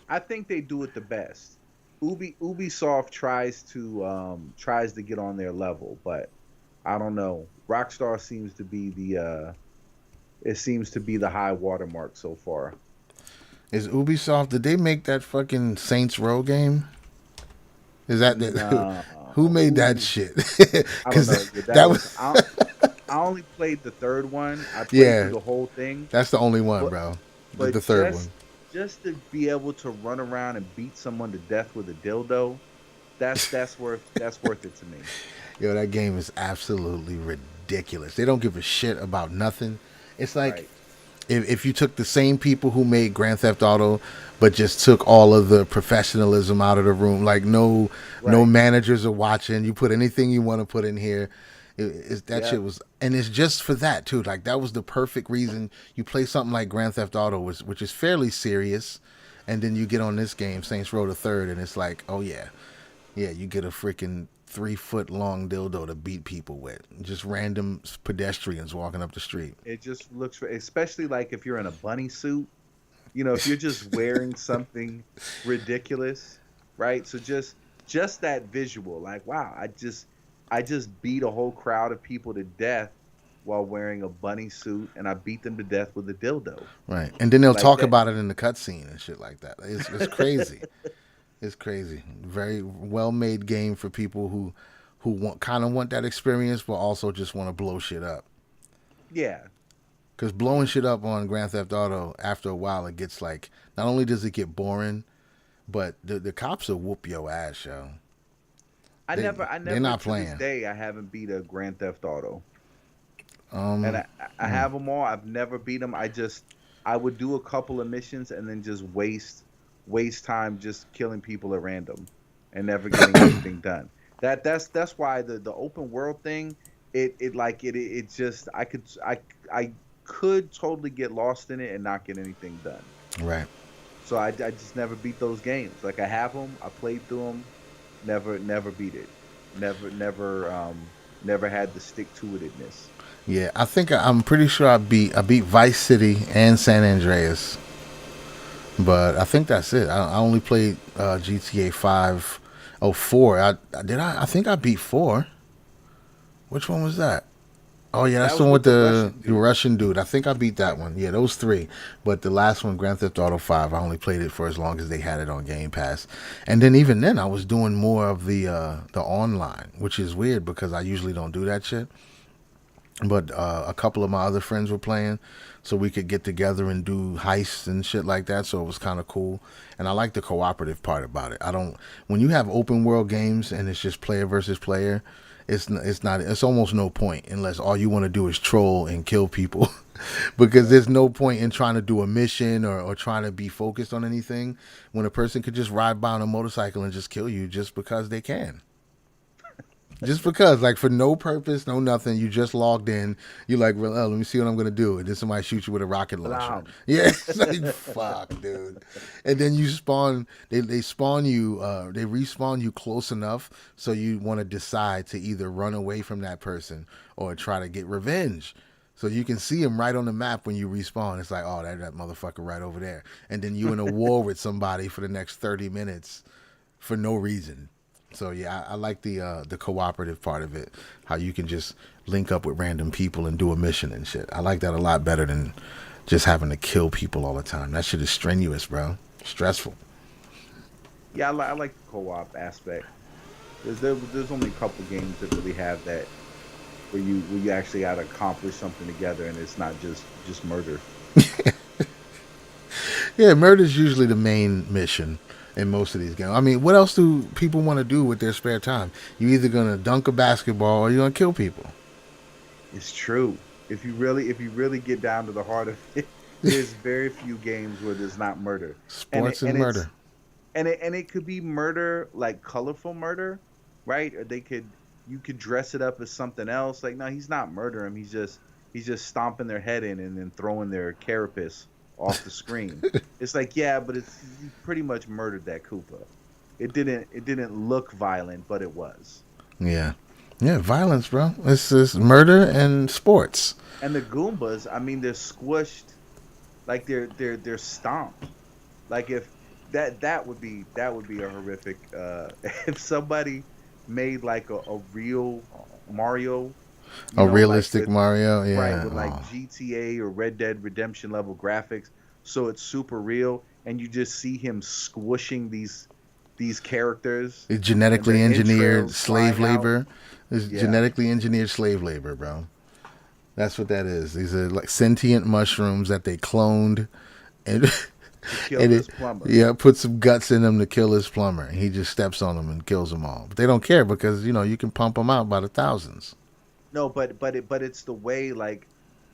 I think they do it the best. Ubisoft tries to get on their level, but I don't know. Rockstar seems to be the high watermark so far. Is Ubisoft? Did they make that fucking Saints Row game? Is that Nah, who made that ooh, shit? I don't know. Because Yeah, that that was was I only played the third one. I played through yeah, the whole thing, that's the only one, but bro. The but third one. just to be able to run around and beat someone to death with a dildo, that's worth it to me. Yo, that game is absolutely ridiculous. They don't give a shit about nothing. It's like Right. if you took the same people who made Grand Theft Auto, but just took all of the professionalism out of the room, like no Right. managers are watching. You put anything you want to put in here. That Yeah. shit was, and it's just for that too. Like that was the perfect reason you play something like Grand Theft Auto, which is fairly serious, and then you get on this game, Saints Row the Third, and it's like, oh yeah, yeah, you get a freaking 3 foot long dildo to beat people with. Just random pedestrians walking up the street. It just looks, especially like if you're in a bunny suit, if you're just wearing something ridiculous, right? So just that visual, like wow, I just beat a whole crowd of people to death while wearing a bunny suit, and I beat them to death with a dildo. Right. And then they'll Like talk that. about it in the cutscene and shit like that. It's crazy. It's crazy. Very well made game for people who want that experience, but also just want to blow shit up. Yeah, Because blowing shit up on Grand Theft Auto, after a while, it gets like, not only does it get boring, but the cops will whoop your ass, yo. I They're never not to this playing. day I haven't beat a Grand Theft Auto, and Um, I have them all. I've never beat them. I would do a couple of missions and then just waste time just killing people at random and never getting anything done. That's why the open world thing, it just I could totally get lost in it and not get anything done. right. So I just never beat those games. Like I have them, I played through them, never beat it. Never had the stick to itness. Yeah, I'm pretty sure I beat Vice City and San Andreas, but I think that's it. I only played GTA 5. Oh, 4. I think I beat 4. Which one was that? Oh yeah, that's That the was one with with the the, Russian the dude. Russian dude. I think I beat that Right. one. Yeah, those three. But the last one, Grand Theft Auto 5, I only played it for as long as they had it on Game Pass. And then even then, I was doing more of the online, which is weird because I usually don't do that shit. But a couple of my other friends were playing, so we could get together and do heists and shit like that. So it was kind of cool, and I like the cooperative part about it. I don't When you have open world games and it's just player versus player, it's almost no point unless all you want to do is troll and kill people, because Right. there's no point in trying to do a mission or trying to be focused on anything when a person could just ride by on a motorcycle and just kill you just because they can. Just because, like, for no purpose, no nothing, you just logged in. You're like, well, let me see what I'm gonna do, and then somebody shoots you with a rocket launcher. Blam. Yeah, it's like fuck, dude. And then you spawn. They spawn you. They respawn you close enough so you want to decide to either run away from that person or try to get revenge. So you can see him right on the map when you respawn. It's like, oh, that motherfucker right over there. And then you in a war with somebody for the next 30 minutes for no reason. So yeah, I like the cooperative part of it. How you can just link up with random people and do a mission and shit. I like that a lot better than just having to kill people all the time. That shit is strenuous, bro. Stressful. Yeah, I like the co-op aspect. There's only a couple games that really have that where you actually got to accomplish something together and it's not just murder. Yeah, murder's usually the main mission in most of these games. I mean, what else do people want to do with their spare time? You either gonna dunk a basketball or you're gonna kill people. It's true. If you really get down to the heart of it, there's very few games where there's not murder. And it, Sports and and murder. it's and it could be murder like colorful murder, right? Or they could you could dress it up as something else. Like, no, he's not murdering him. He's just stomping their head in and then throwing their carapace off the screen. It's like, yeah, but it's you pretty much murdered that Koopa. It didn't look violent, but it was. Yeah. Yeah, violence, bro. It's just murder and sports. And the Goombas, I mean, they're squished, like they're stomped. Like if that would be a horrific if somebody made like a real Mario, A like realistic with Mario, right yeah. with like Oh. GTA or Red Dead Redemption level graphics, so it's super real, and you just see him squishing these characters It's and their genetically engineered entrails slave flying out. labor. It's Yeah, genetically engineered slave labor, bro. That's what that is. These are like sentient mushrooms that they cloned and to kill and it this plumber. yeah, put some guts in them to kill his plumber. He just steps on them and kills them all. But they don't care because you can pump them out by the thousands. No, but it's the way like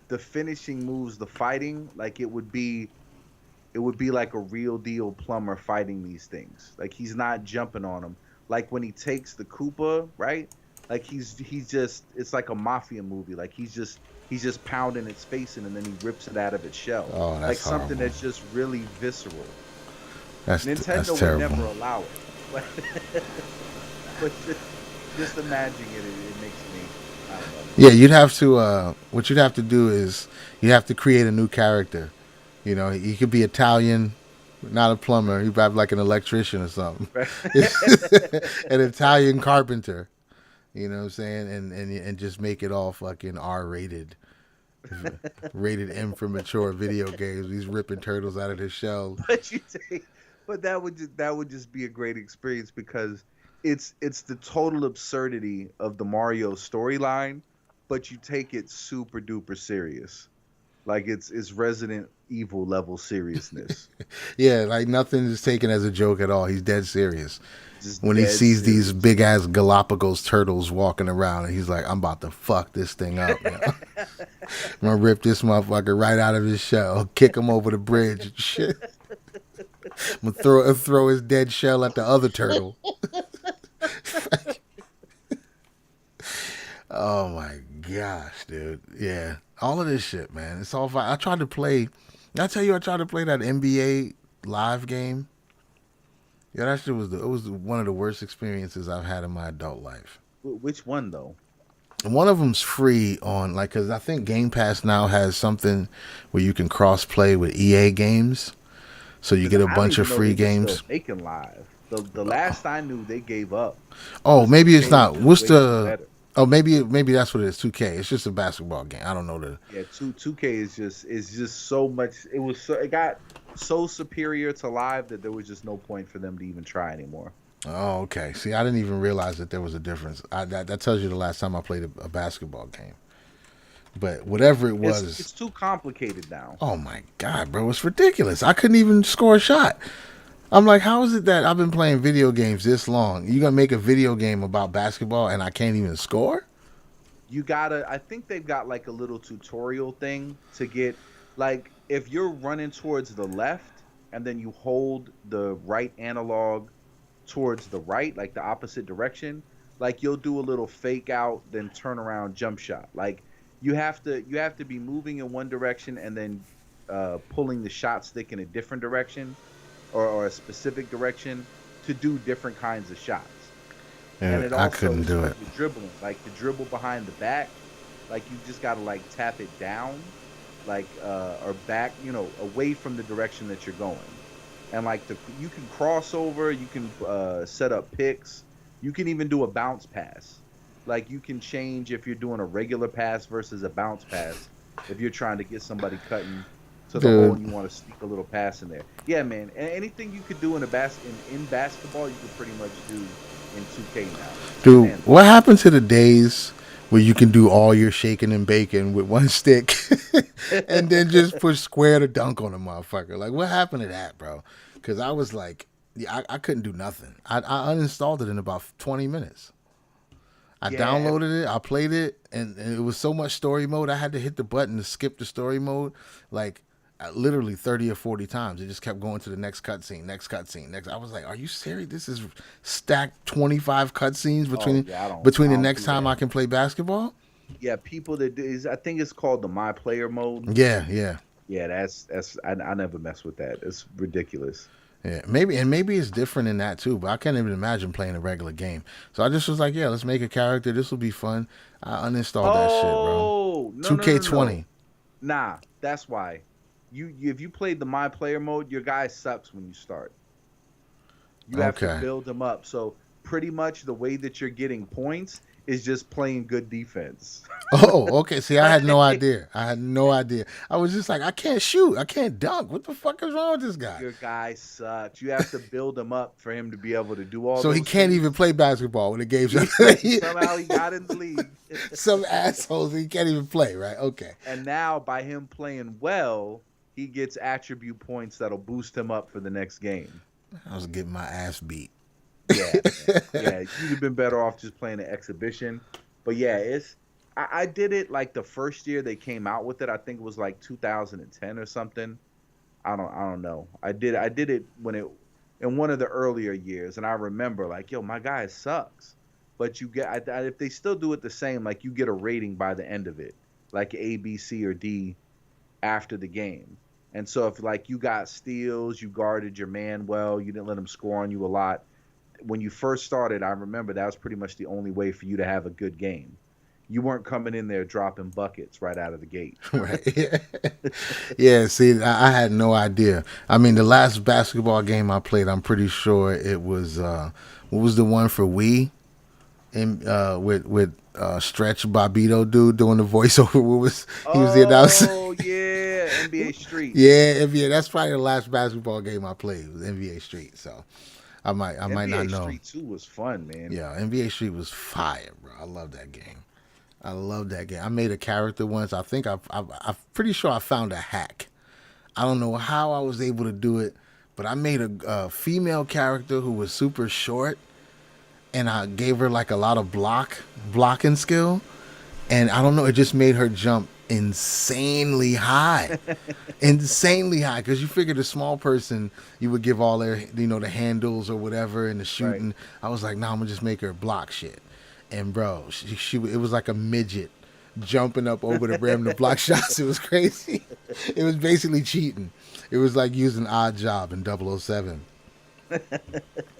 the finishing moves, the fighting, like it would be like a real deal plumber fighting these things. Like he's not jumping on them. Like when he takes the Koopa, right? Like he's just it's like a mafia movie. Like he's just pounding its face in and then he rips it out of its shell. Oh, Like that's something horrible. that's just really visceral. That's Nintendo would terrible. never allow it. But just imagining it makes me I don't know. Yeah, you'd have to. What you'd have to do is you have to create a new character. He could be Italian, not a plumber. He'd have like an electrician or something. An Italian carpenter. You know what I'm saying? And just make it all fucking R rated. Rated M for mature video games. He's ripping turtles out of their shell. But you take, but that would just be a great experience because it's the total absurdity of the Mario storyline, but you take it super duper serious. Like it's Resident Evil level seriousness. Yeah, like nothing is taken as a joke at all. He's dead serious. Just When he dead sees these serious. big ass Galapagos turtles walking around, and he's like, "I'm about to fuck this thing up. I'm gonna rip this motherfucker right out of his shell, kick him over the bridge, and shit. I'm gonna throw his dead shell at the other turtle." Oh my gosh, dude. Yeah, all of this shit, man. It's all fine. I tried to play. I tell you, I tried to play that NBA live game. Yeah, that shit was one of the worst experiences I've had in my adult life. Which one though? One of them's free on like because I think Game Pass now has something where you can cross play with EA games, so you Because get a I don't bunch of even know they free were still games. making live. The last I knew they gave up Oh, because maybe it's 2K was not. just What's way too the? better. Oh, maybe that's what it is. 2K. It's just a basketball game. I don't know the. Yeah, two K is just so much. It got so superior to live that there was just no point for them to even try anymore. Oh, okay. See, I didn't even realize that there was a difference. That tells you the last time I played a basketball game. But whatever it It's was, too complicated now. oh my god, bro, it's ridiculous. I couldn't even score a shot. I'm like, how is it that I've been playing video games this long? You gonna make a video game about basketball and I can't even score? You gotta. I think they've got like a little tutorial thing to get. Like if you're running towards the left and then you hold the right analog towards the right, like the opposite direction, like you'll do a little fake out, then turn around jump shot. Like you have to be moving in one direction and then pulling the shot stick in a different direction or a specific direction to do different kinds of shots. And Yeah, it I also couldn't is do for it. the dribbling, like the dribble behind the back, like you just gotta like tap it down, like or back, away from the direction that you're going. And like you can cross over, you can set up picks, you can even do a bounce pass. Like you can change if you're doing a regular pass versus a bounce pass. If you're trying to get somebody cutting to the hole Dude, and you want to sneak a little pass in there, yeah, man. Anything you could do in basketball, you could pretty much do in 2K now. It's dude, standard. what happened to the days where you can do all your shaking and baking with one stick and then just push square to dunk on a motherfucker? Like, what happened to that, bro? Because I was like, yeah, I couldn't do nothing. I uninstalled it in about 20 minutes. I Yeah, downloaded it, I played it, and it was so much story mode. I had to hit the button to skip the story mode. Like, literally 30 or 40 times. It just kept going to the next cutscene, next cutscene, next. I was like, "Are you serious? This is stacked 25 cutscenes Oh between yeah, between I the don't next do time that. I can play basketball." Yeah, people that do is I think it's called the My Player mode. Yeah, yeah, Yeah, that's I never mess with that. It's ridiculous. yeah. Maybe it's different in that too. But I can't even imagine playing a regular game. So I just was like, "Yeah, let's make a character. This will be fun." I uninstalled that shit, bro. Oh no no no no 2K20. nah. That's why if you played the My Player mode, your guy sucks when you start. You have to Okay. build them up. So pretty much the way that you're getting points is just playing good defense. Oh, okay. See, I had no Like, idea. I had no idea. I was just like, I can't shoot. I can't dunk. What the fuck is wrong with this guy? your guy sucks. You have to build him up for him to be able to do all So he those can't even things. play basketball when the game's Somehow he got in the league. some assholes he can't even play, right? Okay. And now by him playing well, he gets attribute points that'll boost him up for the next game. I was getting my ass beat. Yeah, man. Yeah, you'd have been better off just playing an exhibition. But yeah, I did it like the first year they came out with it. I think it was like 2010 or something. I don't know. I did it when it in one of the earlier years, and I remember like, yo, my guy sucks. But you get if they still do it the same, like you get a rating by the end of it, like A, B, C, or D after the game. And so if like you got steals, you guarded your man well, you didn't let him score on you a lot. When you first started, I remember that was pretty much the only way for you to have a good game. You weren't coming in there dropping buckets right out of the gate. Right. Yeah, see, I had no idea. I mean, the last basketball game I played, I'm pretty sure it was what was the one for Wii? In with Stretch Bobito dude doing the voiceover. What was he was the announcer? Oh yeah, NBA Street. Yeah, NBA. That's probably the last basketball game I played was NBA Street. So I might not NBA know. Street 2 was fun, man. Yeah, NBA Street was fire, bro. I love that game. I love that game. I made a character once. I think I'm pretty sure I found a hack. I don't know how I was able to do it, but I made a female character who was super short, and I gave her like a lot of blocking skill, and I don't know, it just made her jump insanely high, insanely high. Because you figured a small person, you would give all their, the handles or whatever and the Right. shooting. I was like, nah, I'm gonna just make her block shit. And bro, she it was like a midget jumping up over the rim to block shots. It was crazy. It was basically cheating. It was like using Odd Job in 007.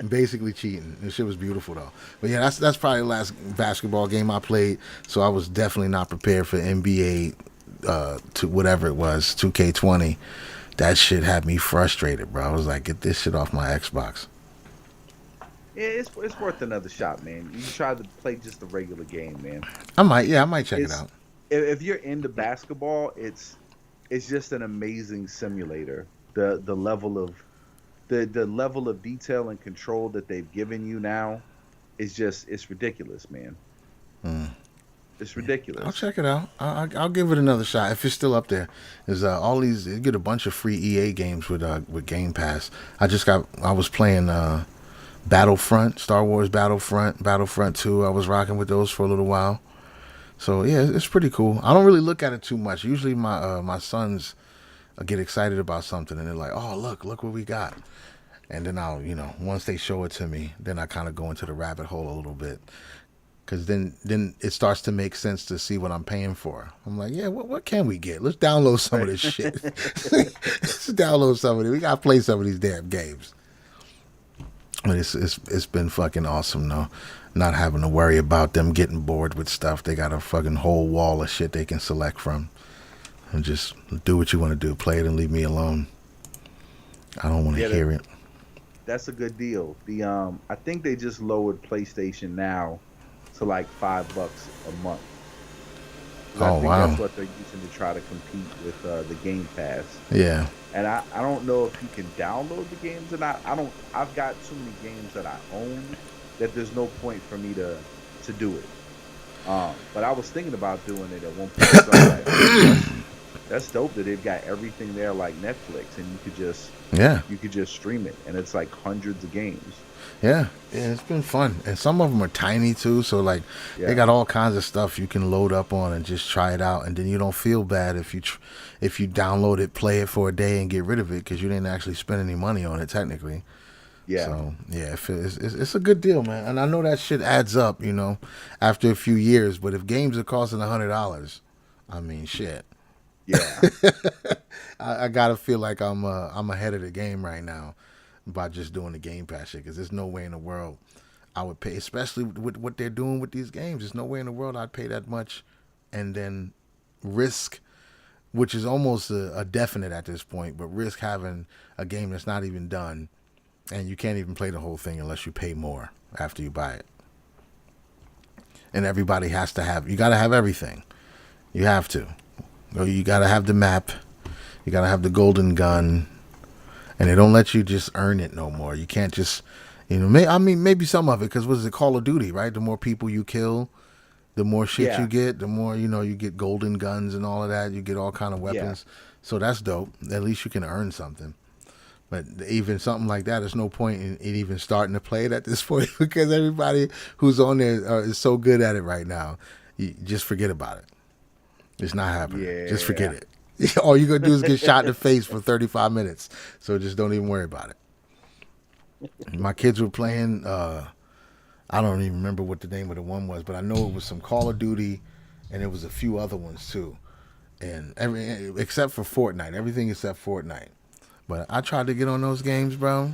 Basically cheating. This shit was beautiful though. But yeah, that's probably the last basketball game I played. So I was definitely not prepared for NBA to whatever it was, 2K20. That shit had me frustrated, bro. I was like, get this shit off my Xbox. Yeah, it's worth another shot, man. You try to play just the regular game, man. I might check it It's out. if you're into basketball, it's just an amazing simulator. The level of the level of detail and control that they've given you now is just it's ridiculous, man. Hmm. It's I'll ridiculous. check it out. I'll give it another shot if it's still up there. There's all these. You get a bunch of free EA games with Game Pass. I was playing Battlefront, Star Wars Battlefront, Battlefront 2. I was rocking with those for a little while. So yeah, it's pretty cool. I don't really look at it too much. Usually my sons get excited about something and they're like, "Oh, look what we got." And then I'll, once they show it to me, then I kind of go into the rabbit hole a little bit. Cause then it starts to make sense to see what I'm paying for. I'm like, yeah, what can we get? Let's download some of Right. this shit. Let's download some of it. We gotta play some of these damn games. But it's been fucking awesome though. Not having to worry about them getting bored with stuff. They got a fucking whole wall of shit they can select from. And just do what you want to do. Play it and leave me alone. I don't want to Yeah, hear it. that's a good deal. The I think they just lowered PlayStation Now to like $5 a month. 'Cause I Oh think that's wow. what they're using to try to compete with the Game Pass. Yeah. And I don't know if you can download the games or not. I've got too many games that I own that there's no point for me to do it. But I was thinking about doing it at one point. So I was like, That's dope that they've got everything there like Netflix, and Yeah. you could just stream it, and it's like hundreds of games. Yeah, yeah, it's been fun, and some of them are tiny too. So like, they Yeah, got all kinds of stuff you can load up on and just try it out, and then you don't feel bad if you download it, play it for a day, and get rid of it because you didn't actually spend any money on it technically. yeah, So yeah, it's a good deal, man. And I know that shit adds up, after a few years. But if games are costing $100, I mean, shit. yeah, I gotta feel like I'm ahead of the game right now by just doing the Game Pass shit because there's no way in the world I would pay, especially with what they're doing with these games. There's no way in the world I'd pay that much and then risk, which is almost a definite at this point, but risk having a game that's not even done and you can't even play the whole thing unless you pay more after you buy it. And everybody has to have, you gotta have everything. You have to. You gotta have the map, you gotta have the golden gun, and they don't let you just earn it no more. You can't just, maybe some of it, because what is it, Call of Duty, right? The more people you kill, the more shit you yeah, get, the more, you get golden guns and all of that. You get all kind of yeah, weapons. So that's dope. At least you can earn something. But even something like that, there's no point in even starting to play it at this point because everybody who's on there is so good at it right now. You just forget about it. It's not happening. Just forget yeah. it. All you're going to do is get shot in the face for 35 minutes. So just don't even worry about it. My kids were playing, I don't even remember what the name of the one was, but I know it was some Call of Duty and there was a few other ones too. And except for Fortnite, everything except Fortnite. But I tried to get on those games, bro.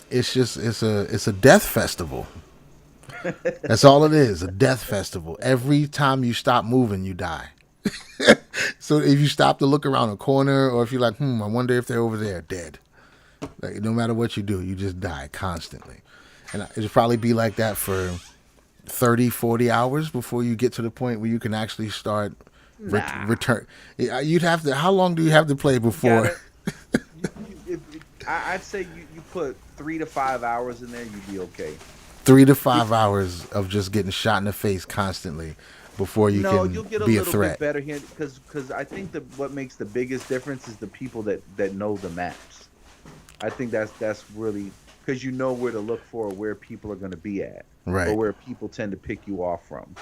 It's a death festival. That's all it is, a death festival. Every time you stop moving, you die. So if you stop to look around a corner, or if you're like, I wonder if they're over there, dead. Like no matter what you do, you just die constantly. And it'll probably be like that for 30, 40 hours before you get to the point where you can actually start Nah, return. You'd have to. How long do you have to play you before? gotta. I'd say you put 3 to 5 hours in there, you'd be okay. 3 to 5 hours of just getting shot in the face constantly before you No, can you'll get a be a little bit threat. better here because I think that what makes the biggest difference is the people that know the maps. I think that's really because you know where to look for, where people are going to be at, or Right. where people tend to pick you off from.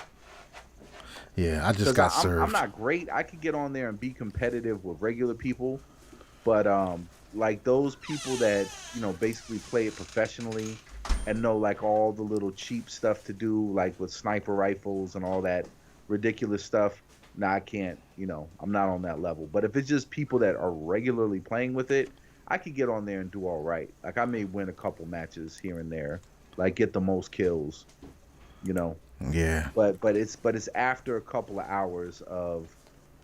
Yeah, I just Because got I'm served. not great. I could get on there and be competitive with regular people, but like those people that basically play it professionally and know like all the little cheap stuff to do, like with sniper rifles and all that ridiculous stuff. Nah, I can't. I'm not on that level. But if it's just people that are regularly playing with it, I could get on there and do all right. Like I may win a couple matches here and there, like get the most kills, you know. Yeah. But it's after a couple of hours of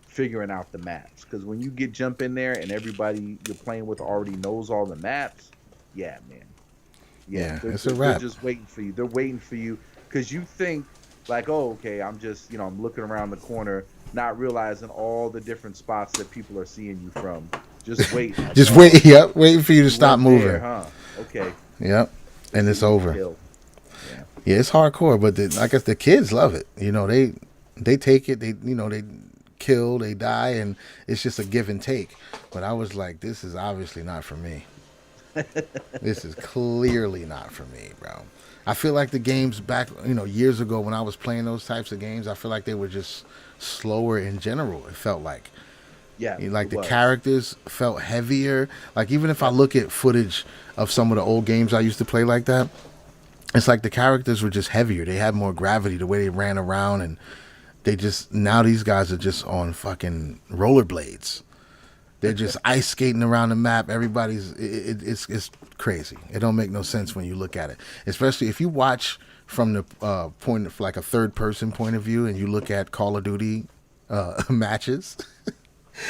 figuring out the maps, because when you get jump in there and everybody you're playing with already knows all the maps, yeah, man, yeah, Yeah, they're it's a they're wrap. just waiting for you. They're waiting for you because you think like, oh, okay, I'm just I'm looking around the corner, not realizing all the different spots that people are seeing you from. Just waiting, like, Just oh, wait. Yep, waiting for you to you stop went there, moving. huh? Okay, Yep, let's and see it's who you over. kill. Yeah, Yeah, it's hardcore, but I guess the kids love it. They take it. They kill, they die, and it's just a give and take. But I was like, this is obviously not for me. This is clearly not for me, bro. I feel like the games back, years ago when I was playing those types of games, I feel like they were just slower in general. It felt yeah, it like the was. characters felt heavier. Like even if I Yep. look at footage of some of the old games I used to play like that, it's like the characters were just heavier. They had more gravity the way they ran around, and they just now these guys are just on fucking rollerblades. They're just ice skating around the map. Everybody's it's crazy. It don't make no sense when you look at it, especially if you watch from the point of like a third person point of view, and you look at Call of Duty matches.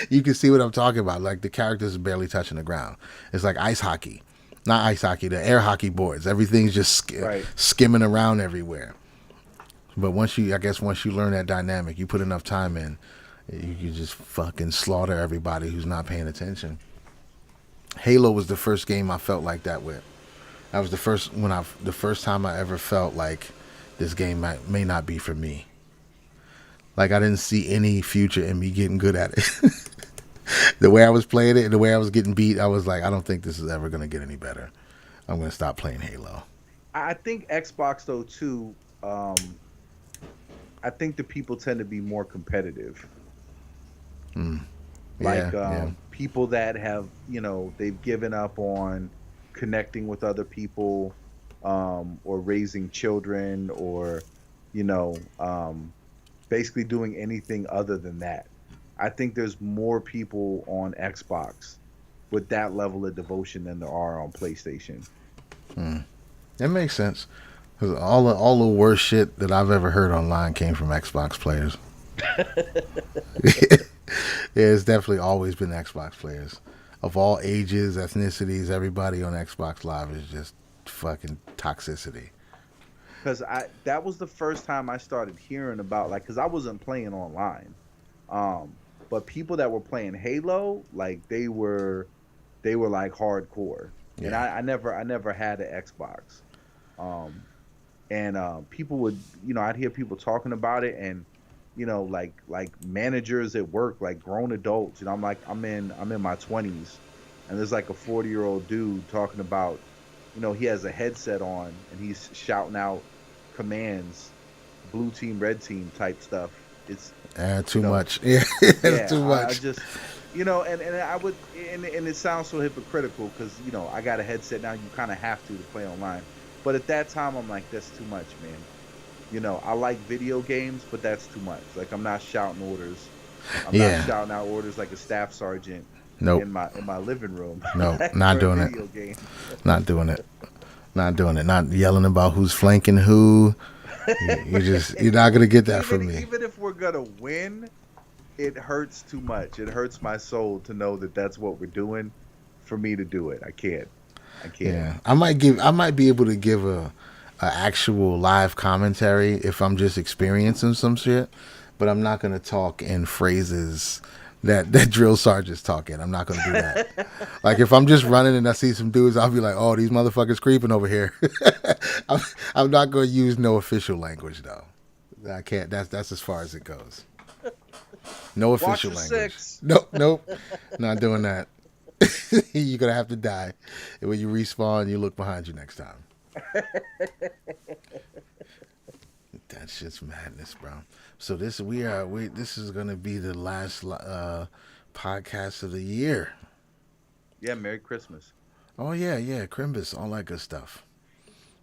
You can see what I'm talking about. Like the characters are barely touching the ground. It's like ice hockey, not ice hockey. The air hockey boards. Everything's just Right. skimming around everywhere. But I guess once you learn that dynamic, you put enough time in, you can just fucking slaughter everybody who's not paying attention. Halo was the first game I felt like that with. That was the first time I ever felt like this game may not be for me. Like I didn't see any future in me getting good at it. The way I was playing it and the way I was getting beat, I was like, I don't think this is ever gonna get any better. I'm gonna stop playing Halo. I think Xbox though too. Um, I think the people tend to be more competitive. Mm. Like Yeah, yeah, people that have, they've given up on connecting with other people, or raising children, or you know um, basically doing anything other than that. I think there's more people on Xbox with that level of devotion than there are on PlayStation. mm. That makes sense. 'Cause all the worst shit that I've ever heard online came from Xbox players. Yeah, it's definitely always been Xbox players of all ages, ethnicities. Everybody on Xbox Live is just fucking toxicity. Because I that was the first time I started hearing about, like, because I wasn't playing online, um, but people that were playing Halo, like they were like hardcore, and Yeah, I never had an Xbox, um, and people would, I'd hear people talking about it, and like managers at work, like grown adults, I'm in my 20s, and there's like a 40-year-old dude talking about, he has a headset on and he's shouting out commands, blue team, red team type stuff. It's you too know much. Yeah, it's yeah, too I much. just, and I would, and it sounds so hypocritical because I got a headset now. You kind of have to play online, but at that time I'm like, that's too much, man. I like video games, but that's too much. Like, I'm not shouting orders. I'm not Yeah, shouting out orders like a staff sergeant nope, in my living room nope, like not for a doing it. video game. Not doing it. Not doing it. Not yelling about who's flanking who. You're not gonna get that even from me. even if we're gonna win, it hurts too much. It hurts my soul to know that that's what we're doing. For me to do it, I can't. I can't. Yeah, I might be able to give a actual live commentary if I'm just experiencing some shit, but I'm not gonna talk in phrases that drill sergeants talk in. I'm not gonna do that. Like if I'm just running and I see some dudes, I'll be like, "Oh, these motherfuckers creeping over here." I'm, I'm not gonna use no official language though. I can't. That's as far as it goes. No Watch official your language. six. Nope, nope. Not doing that. You're gonna have to die. And when you respawn, you look behind you next time. That shit's madness, bro. So this is gonna be the last podcast of the year. Yeah, Merry Christmas. Oh yeah, yeah, Crimbus, all that good stuff.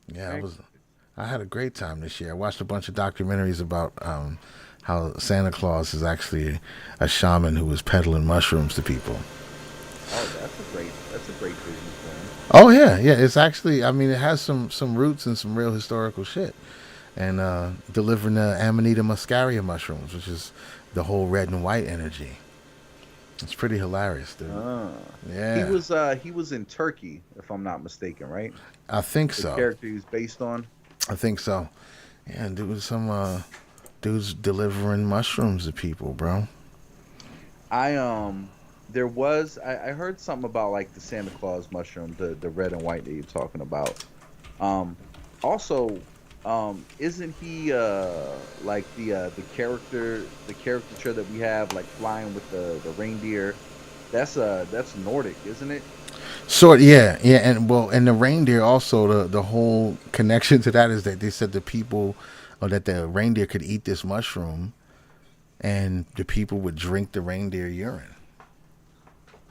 Yeah, Merry. I had a great time this year. I watched a bunch of documentaries about how Santa Claus is actually a shaman who was peddling mushrooms to people. Oh, that's a great business plan. Oh yeah, yeah. It's actually, I mean, it has some roots and some real historical shit. And delivering the Amanita muscaria mushrooms, which is the whole red and white energy. It's pretty hilarious, dude. Ah. He Yeah, was he was in Turkey, if I'm not mistaken, right? I think The so. character he was based on. I think so. Yeah, and there was some dudes delivering mushrooms to people, bro. I there was I heard something about like the Santa Claus mushroom, the red and white that you're talking about. Um Also, isn't he like the caricature that we have, like flying with the reindeer? That's Nordic, isn't it? Sort, yeah, yeah, and well, and the reindeer also, the whole connection to that is that they said the people, or that the reindeer could eat this mushroom, and the people would drink the reindeer urine.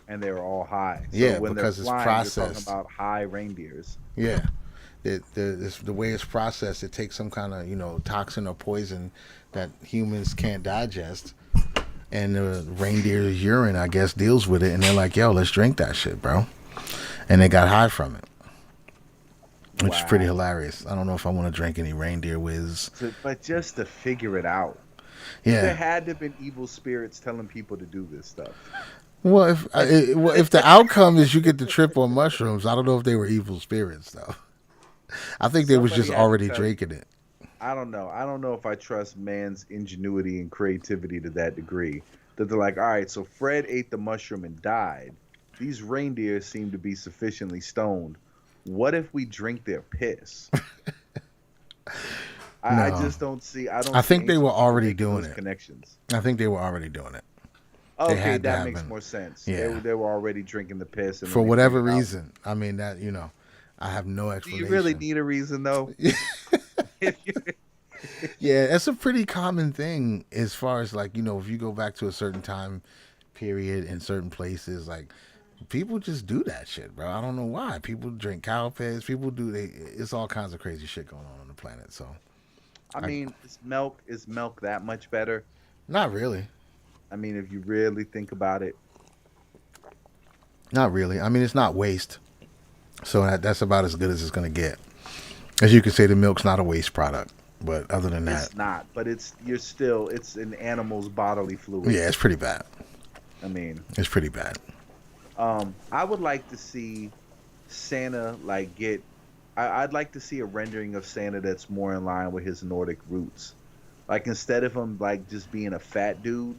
And they're all high. So Yeah, when they're because it's flying, you're talking processed. about high reindeers. Yeah, the way it's processed, it takes some kind of toxin or poison that humans can't digest, and the reindeer's urine, I guess, deals with it, and they're like, "Yo, let's drink that shit, bro," and they got high from it, which is pretty Wow. hilarious. I don't know if I want to drink any reindeer whiz. But just to figure it out, there Yeah. had to have been evil spirits telling people to do this stuff. Well, if the outcome is you get the trip on mushrooms, I don't know if they were evil spirits though. I think they was just Somebody had to already tell. drinking it. I don't know. I don't know if I trust man's ingenuity and creativity to that degree. That they're like, all right, so Fred ate the mushroom and died. These reindeer seem to be sufficiently stoned. What if we drink their piss? I No, just don't see. I don't I see think they ancient were people already making doing those it. connections. I think they were already doing it. It Okay, had to that makes happen. more sense. Yeah, They were already drinking the piss, and then for they whatever figured out. reason. I mean that I have no Do you really explanation. need a reason though? If you Yeah, that's a pretty common thing as far as like if you go back to a certain time period in certain places, like people just do that shit, bro. I don't know why. People drink cow piss. People do they. It's all kinds of crazy shit going on the planet. So, I I mean, is milk that much better? not really, I mean, if you really think about it, not really. I mean, it's not waste. So that's about as good as it's gonna get. As you could say, the milk's not a waste product. But other than that, it's not. But it's an animal's bodily fluid. yeah, it's pretty bad. I mean, It's pretty bad. I would like to see Santa like get. I'd like to see a rendering of Santa that's more in line with his Nordic roots. Like instead of him like just being a fat dude,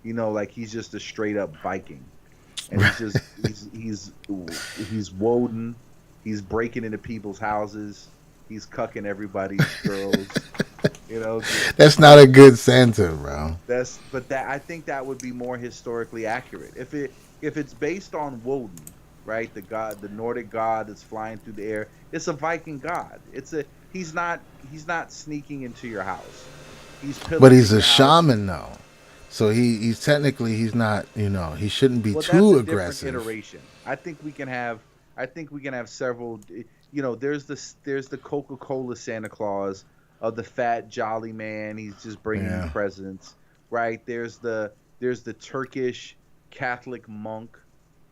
like he's just a straight up Viking, and he's Woden, he's breaking into people's houses, he's cucking everybody's girls, you know. That's not a good Santa, bro. That I think that would be more historically accurate if it's based on Woden, right? The Nordic god that's flying through the air. It's a Viking god. He's not sneaking into your house. He's But he's pillaging a your house. shaman though. So he's technically he's not, he shouldn't be Well, that's too a different aggressive. iteration. I think we can have several. There's the Coca-Cola Santa Claus of the fat jolly man. He's just bringing you Yeah. presents, right? There's the Turkish Catholic monk,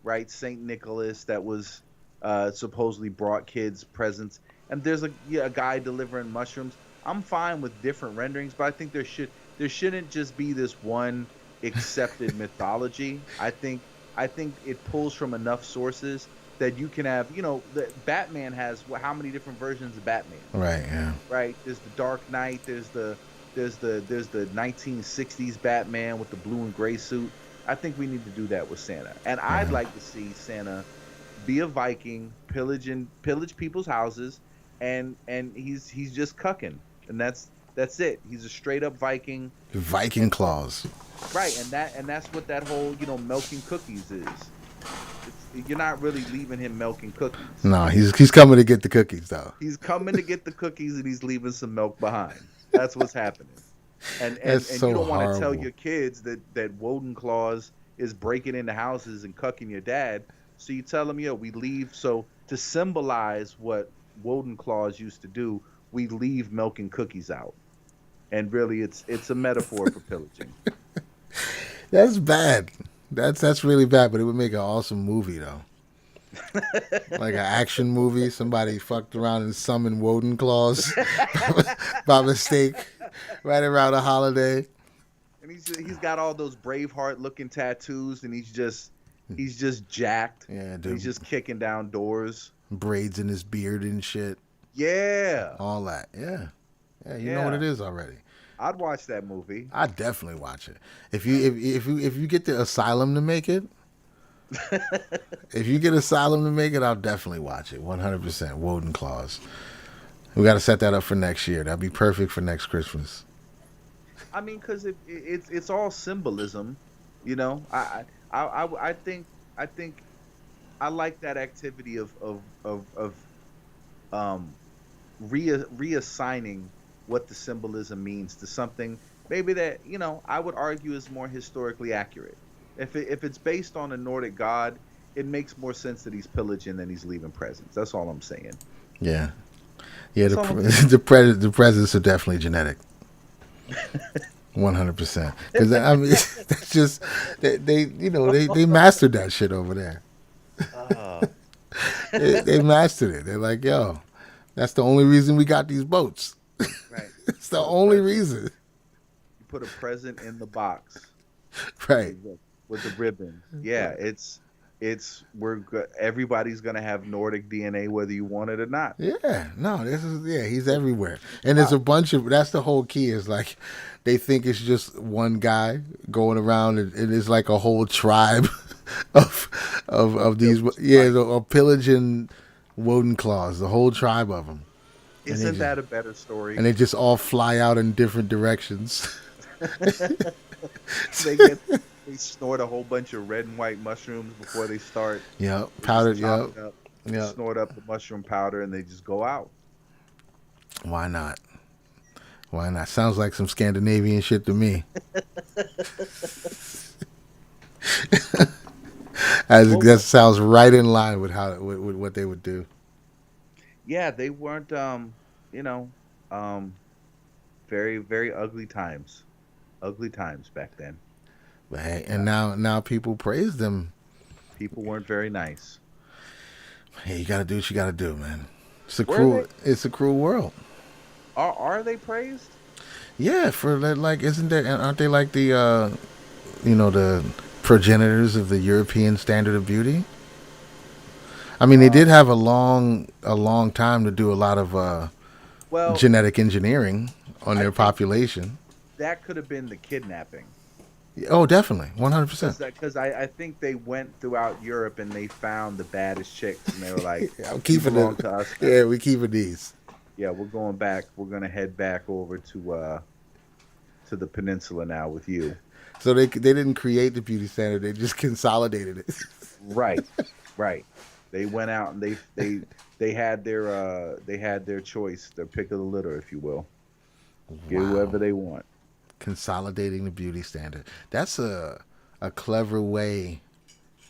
right? Saint Nicholas that was supposedly brought kids presents, and there's a guy delivering mushrooms. I'm fine with different renderings, but I think there shouldn't just be this one accepted mythology. I think it pulls from enough sources that you can have. Batman has how many different versions of Batman? Right, yeah. Right? There's the Dark Knight. There's the 1960s Batman with the blue and gray suit. I think we need to do that with Santa, and I'd Yeah. like to see Santa be a Viking, pillage people's houses, and he's just cucking, and that's it. He's a straight up Viking, Viking and claws. right, and that's what that whole milking cookies is. You're not really leaving him milking cookies. No, he's coming to get the cookies though. He's coming to get the cookies and he's leaving some milk behind. That's what's happening. And and That's and you so don't want to tell horrible. your kids that Woden Claus is breaking into houses and cucking your dad. So you tell them, we leave. So to symbolize what Woden Claus used to do, we leave milk and cookies out. And really, it's a metaphor for pillaging. That's bad. That's really bad, but it would make an awesome movie though. Like an action movie. Somebody fucked around and summoned Woden claws by mistake right around a holiday. And he's got all those Braveheart looking tattoos, and he's just jacked. Yeah, And dude. he's just kicking down doors. Braids in his beard and shit. Yeah, All that. Yeah. Yeah, you know what yeah. it is already. I'd watch that movie. I'd definitely watch it. If you get the Asylum to make it, if you get Asylum to make it, I'll definitely watch it. 100%. Woden Claws. We got to set that up for next year. That'd be perfect for next Christmas. I mean, because it's all symbolism, you know. I think I like that activity of um reassigning what the symbolism means to something maybe that I would argue is more historically accurate. If it's based on a Nordic god, it makes more sense that he's pillaging than he's leaving presents. That's all I'm saying. Yeah. Yeah, That's all I'm the presents are definitely genetic. 100%. Because I mean, that's just they mastered that shit over there. saying. They mastered it. They're like, yo, that's the only reason we got these boats. Right. It's the Put a only present. reason. You put a present in the box Right. with the ribbon. Yeah, everybody's gonna have Nordic DNA whether you want it or not. Yeah. No, he's everywhere. And there's a bunch of that's the whole key is like they think it's just one guy going around and it is like a whole tribe of these of pillaging Woden claws, the whole tribe of them. Isn't that a better story? And they just all fly out in different directions. they get They snort a whole bunch of red and white mushrooms before they start. Yep, They just powdered. chop Yep, it up. They yep. snort up the mushroom powder and they just go out. Why not? Why not? Sounds like some Scandinavian shit to me. As Well, that sounds right in line with how with what they would do. yeah, they weren't you know, um very very ugly times back then. But hey, Uh, and now people praise them. People weren't very nice. Hey, you got to do what you got to do, man. Were they? It's a cruel world. Are they praised? Yeah, for that, like, isn't there? Aren't they like the the progenitors of the European standard of beauty? I mean, they Uh, did have a long time to do a lot of well, genetic engineering on I their think population. that could have been the kidnapping. Oh, definitely, 100%. Because I think they went throughout Europe and they found the baddest chicks and they were like, I'm "You keeping belong it. to us Yeah, now." we keeping these. Yeah, we're going back. We're gonna head back over to the peninsula now with you. So they didn't create the beauty standard; they just consolidated it. Right, right. They went out and they had their choice, their pick of the litter, if you will. Get Wow, whoever they want. consolidating the beauty standard. That's a clever way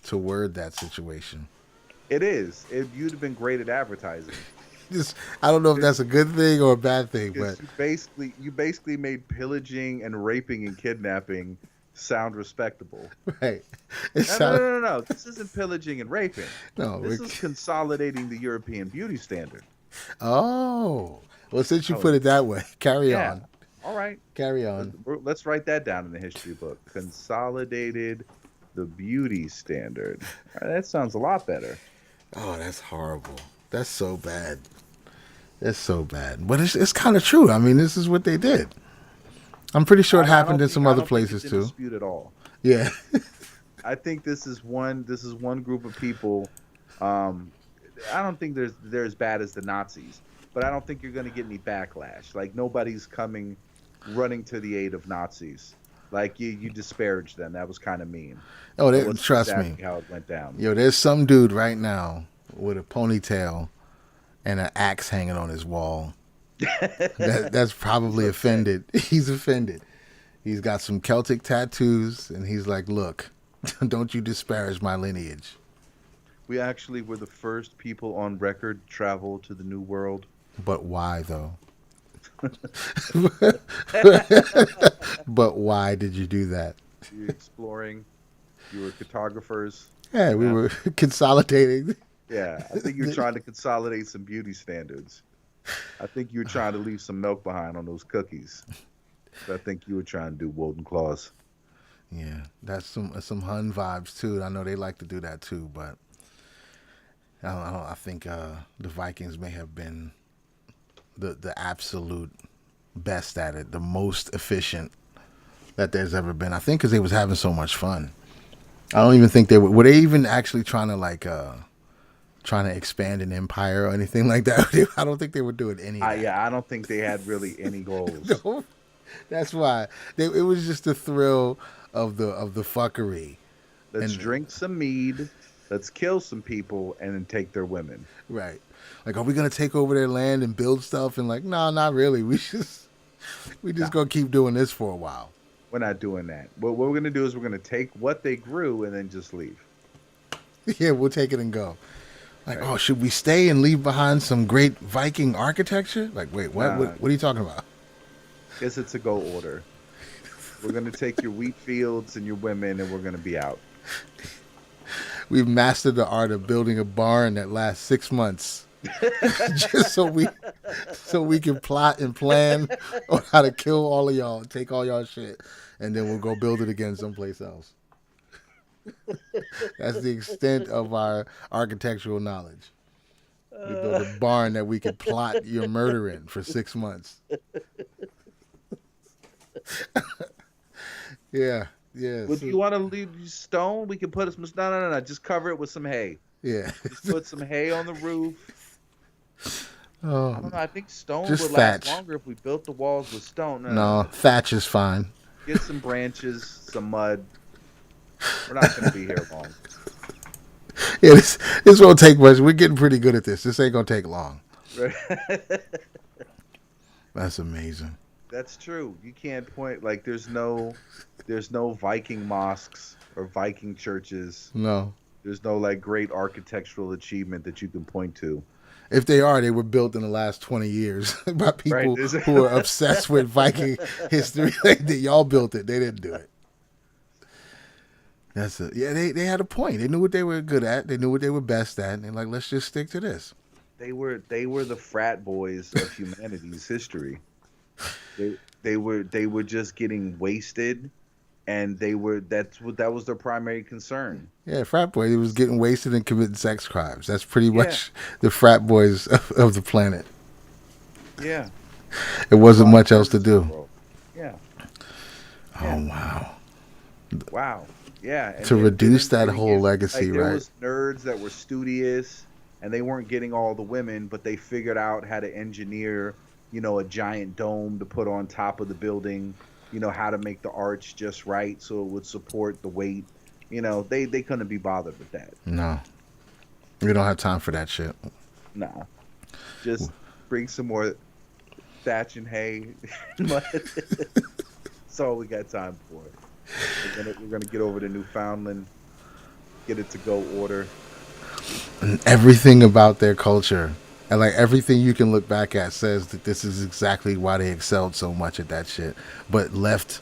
to word that situation. It is. You'd have been great at advertising. Just I don't know if that's a good thing or a bad thing, but Because you basically made pillaging and raping and kidnapping sound respectable. right. It No, no, sounds no, no, no. This isn't pillaging and raping. no. This is consolidating the European beauty standard. Oh, well, since you Oh, put it that way, carry yeah. on. All right. Carry on. Let's write that down in the history book. Consolidated the beauty standard. All right, that sounds a lot better. Oh, that's horrible. That's so bad. That's so bad. But it's kind of true. I mean, this is what they did. I'm pretty sure it I happened don't in think some I other don't think it's places in too. dispute at all. Yeah. I think this is one group of people. Um, I don't think they're as bad as the Nazis, but I don't think you're going to get any backlash. Like nobody's coming running to the aid of Nazis. Like you disparaged them. That was kind of mean. Oh, That wasn't trust me. exactly how it went down. Yo, there's some dude right now with a ponytail and an axe hanging on his wall. That's He's probably upset. offended. He's offended. He's got some Celtic tattoos, and he's like, "Look, don't you disparage my lineage." We actually were the first people on record to travel to the New World. But why though? But why did you do that? You exploring. You were cartographers. Yeah, we Yeah. were consolidating. Yeah, I think you're trying to consolidate some beauty standards. I think you were trying to leave some milk behind on those cookies. So I think you were trying to do Walden Claus. Yeah, that's some Hun vibes too. I know they like to do that too, but I think the Vikings may have been the absolute best at it, the most efficient that there's ever been. I think because they was having so much fun. I don't even think they were they even actually trying to trying to expand an empire or anything like that. I don't think they were doing any of that. Yeah, I don't think they had really any goals. No, that's why it was just the thrill of the fuckery Let's and drink some mead, let's kill some people, and then take their women. right. Like, are we gonna take over their land and build stuff? And like, no, not really. We just Nah, gonna keep doing this for a while. we're not doing that. What we're gonna do is we're gonna take what they grew and then just leave. Yeah, we'll take it and go. Like, Right? oh, should we stay and leave behind some great Viking architecture? Like, wait, what? Nah, What are you talking about? guess it's a go order. We're gonna take your wheat fields and your women, and we're gonna be out. We've mastered the art of building a barn that lasts 6 months, just so we can plot and plan on how to kill all of y'all, take all y'all shit, and then we'll go build it again someplace else. That's the extent of our architectural knowledge. We built a barn that we could plot your murder in for 6 months. Yeah, yeah, Would you want to leave stone? We can put some. No, no, no, no. Just cover it with some hay. yeah. Just put some hay on the roof. I don't Oh, know. I think stone just would last thatch. longer if we built the walls with stone. No, no, No, no. thatch is fine. Get some branches, some mud. We're not gonna be here long. Yeah, this won't take much. We're getting pretty good at this. This ain't gonna take long. Right? That's amazing. That's true. You can't point like there's no Viking mosques or Viking churches. No. There's no like great architectural achievement that you can point to. If they are, they were built in the last 20 years by Right? people who are obsessed with Viking history. Y'all built it. They didn't do it. That's it. Yeah, they had a point. They knew what they were good at. They knew what they were best at. And they're like, let's just stick to this. They were the frat boys of humanity's history. They were just getting wasted, and that was their primary concern. Yeah, frat boy. He was getting wasted and committing sex crimes. That's pretty Yeah, much the frat boys of the planet. yeah. It wasn't Ron much else to Burgundy's do. world. Yeah, yeah. Oh, wow. Wow. Yeah, and To they reduce didn't that even whole get legacy, like there right? was nerds that were studious and they weren't getting all the women, but they figured out how to engineer, a giant dome to put on top of the building, how to make the arch just right so it would support the weight. They couldn't be bothered with that. No. We don't have time for that shit. Nah. Just bring some more thatch and hay. That's all we got time for. We're gonna get over to Newfoundland, get it to go order. And everything about their culture and like everything you can look back at says that this is exactly why they excelled so much at that shit, but left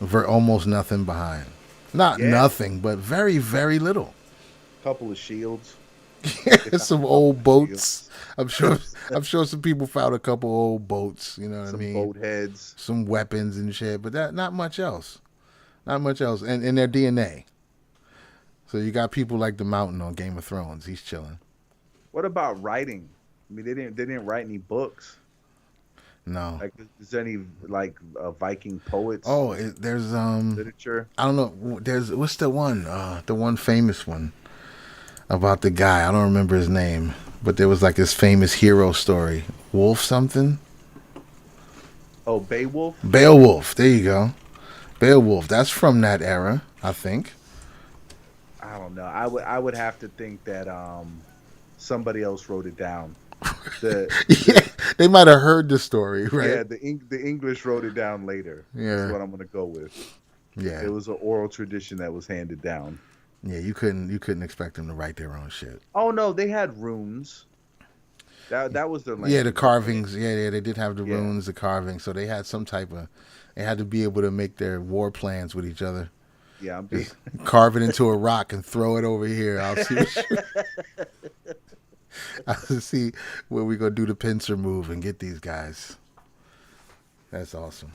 almost nothing behind. Not Yeah, nothing, but very, very little. couple of shields. They found Some a couple old of boats. shields, I'm sure. I'm sure some people found a couple old boats. You know what I some mean? boat heads. Some weapons and shit, but that not much else. Not much else, and in their DNA. So you got people like the Mountain on Game of Thrones. He's chilling. What about writing? I mean, they didn't write any books. No. Like, is there any like Viking poets Oh, there's literature? I don't know. There's what's the one famous one about the guy. I don't remember his name, but there was like this famous hero story. Wolf something. Oh, Beowulf. Beowulf. There you go. Beowulf. That's from that era, I think. I don't know. I would have to think that somebody else wrote it down. The Yeah, the they might have heard the story, right? Yeah, the English wrote it down later. Is Yeah, what I'm gonna go with. It yeah, was an oral tradition that was handed down. yeah. You couldn't expect them to write their own shit. Oh no, they had runes. That was their Yeah, the language, I think. carvings. Yeah, yeah. They did have the Yeah, runes, the carvings. So they had some type of. They had to be able to make their war plans with each other. yeah. I'm being Just carve it into a rock and throw it over here. I'll see. I'll see where we gonna do the pincer move and get these guys. That's awesome.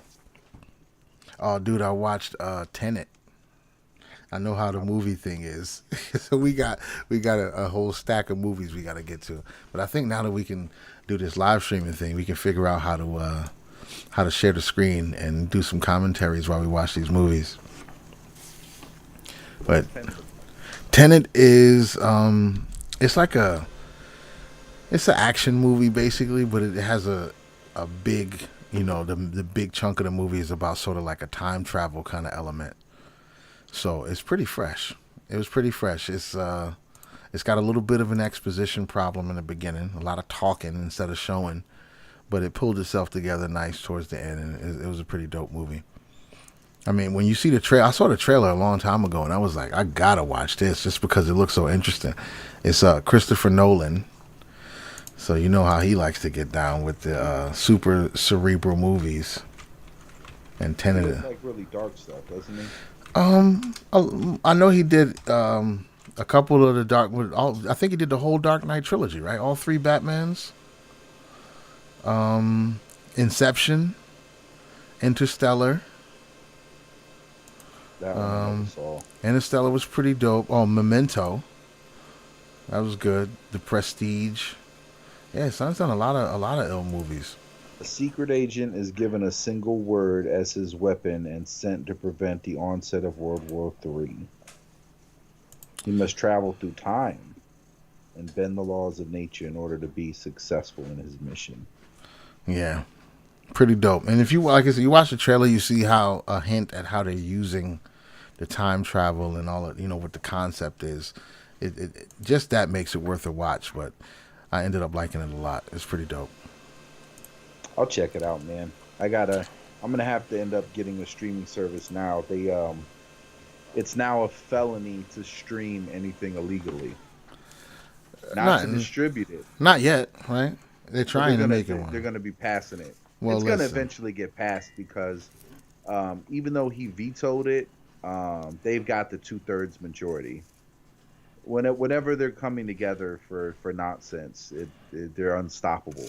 Oh, dude, I watched Tenet. I know how the movie thing is, so we got a whole stack of movies we got to get to. But I think now that we can do this live streaming thing, we can figure out how to share the screen and do some commentaries while we watch these movies. what's But Tenet? Tenet is it's like it's an action movie basically, but it has a big the big chunk of the movie is about sort of like a time travel kind of element. So it's pretty fresh. It was pretty fresh. It's got a little bit of an exposition problem in the beginning, a lot of talking instead of showing, but it pulled itself together nice towards the end, and it was a pretty dope movie. I mean, when you see the trailer, I saw the trailer a long time ago, and I was like, I gotta watch this just because it looks so interesting. It's Christopher Nolan, so you know how he likes to get down with the super cerebral movies. And He Tenet. does like really dark stuff, doesn't he? I know he did a couple of the dark. I think he did the whole Dark Knight trilogy, right? All three Batmans. Inception, Interstellar. That one I never saw. Interstellar was pretty dope. Oh, Memento, that was good. The Prestige. Yeah, son's done a lot of ill movies. A secret agent is given a single word as his weapon and sent to prevent the onset of World War III. He must travel through time and bend the laws of nature in order to be successful in his mission. Yeah, pretty dope. And if you like I said, you watch the trailer, you see how a hint at how they're using the time travel and all of, what the concept is. Just that makes it worth a watch. But I ended up liking it a lot. It's pretty dope. I'll check it out, man. I'm gonna have to end up getting a streaming service now. It's now a felony to stream anything illegally, not Not to distribute it. not yet, right? They're But they're trying to gonna make it they're one. gonna be passing it. Well, It's gonna listen. eventually get passed because even though he vetoed it, they've got the 2/3 majority. Whenever they're coming together for nonsense, they're unstoppable.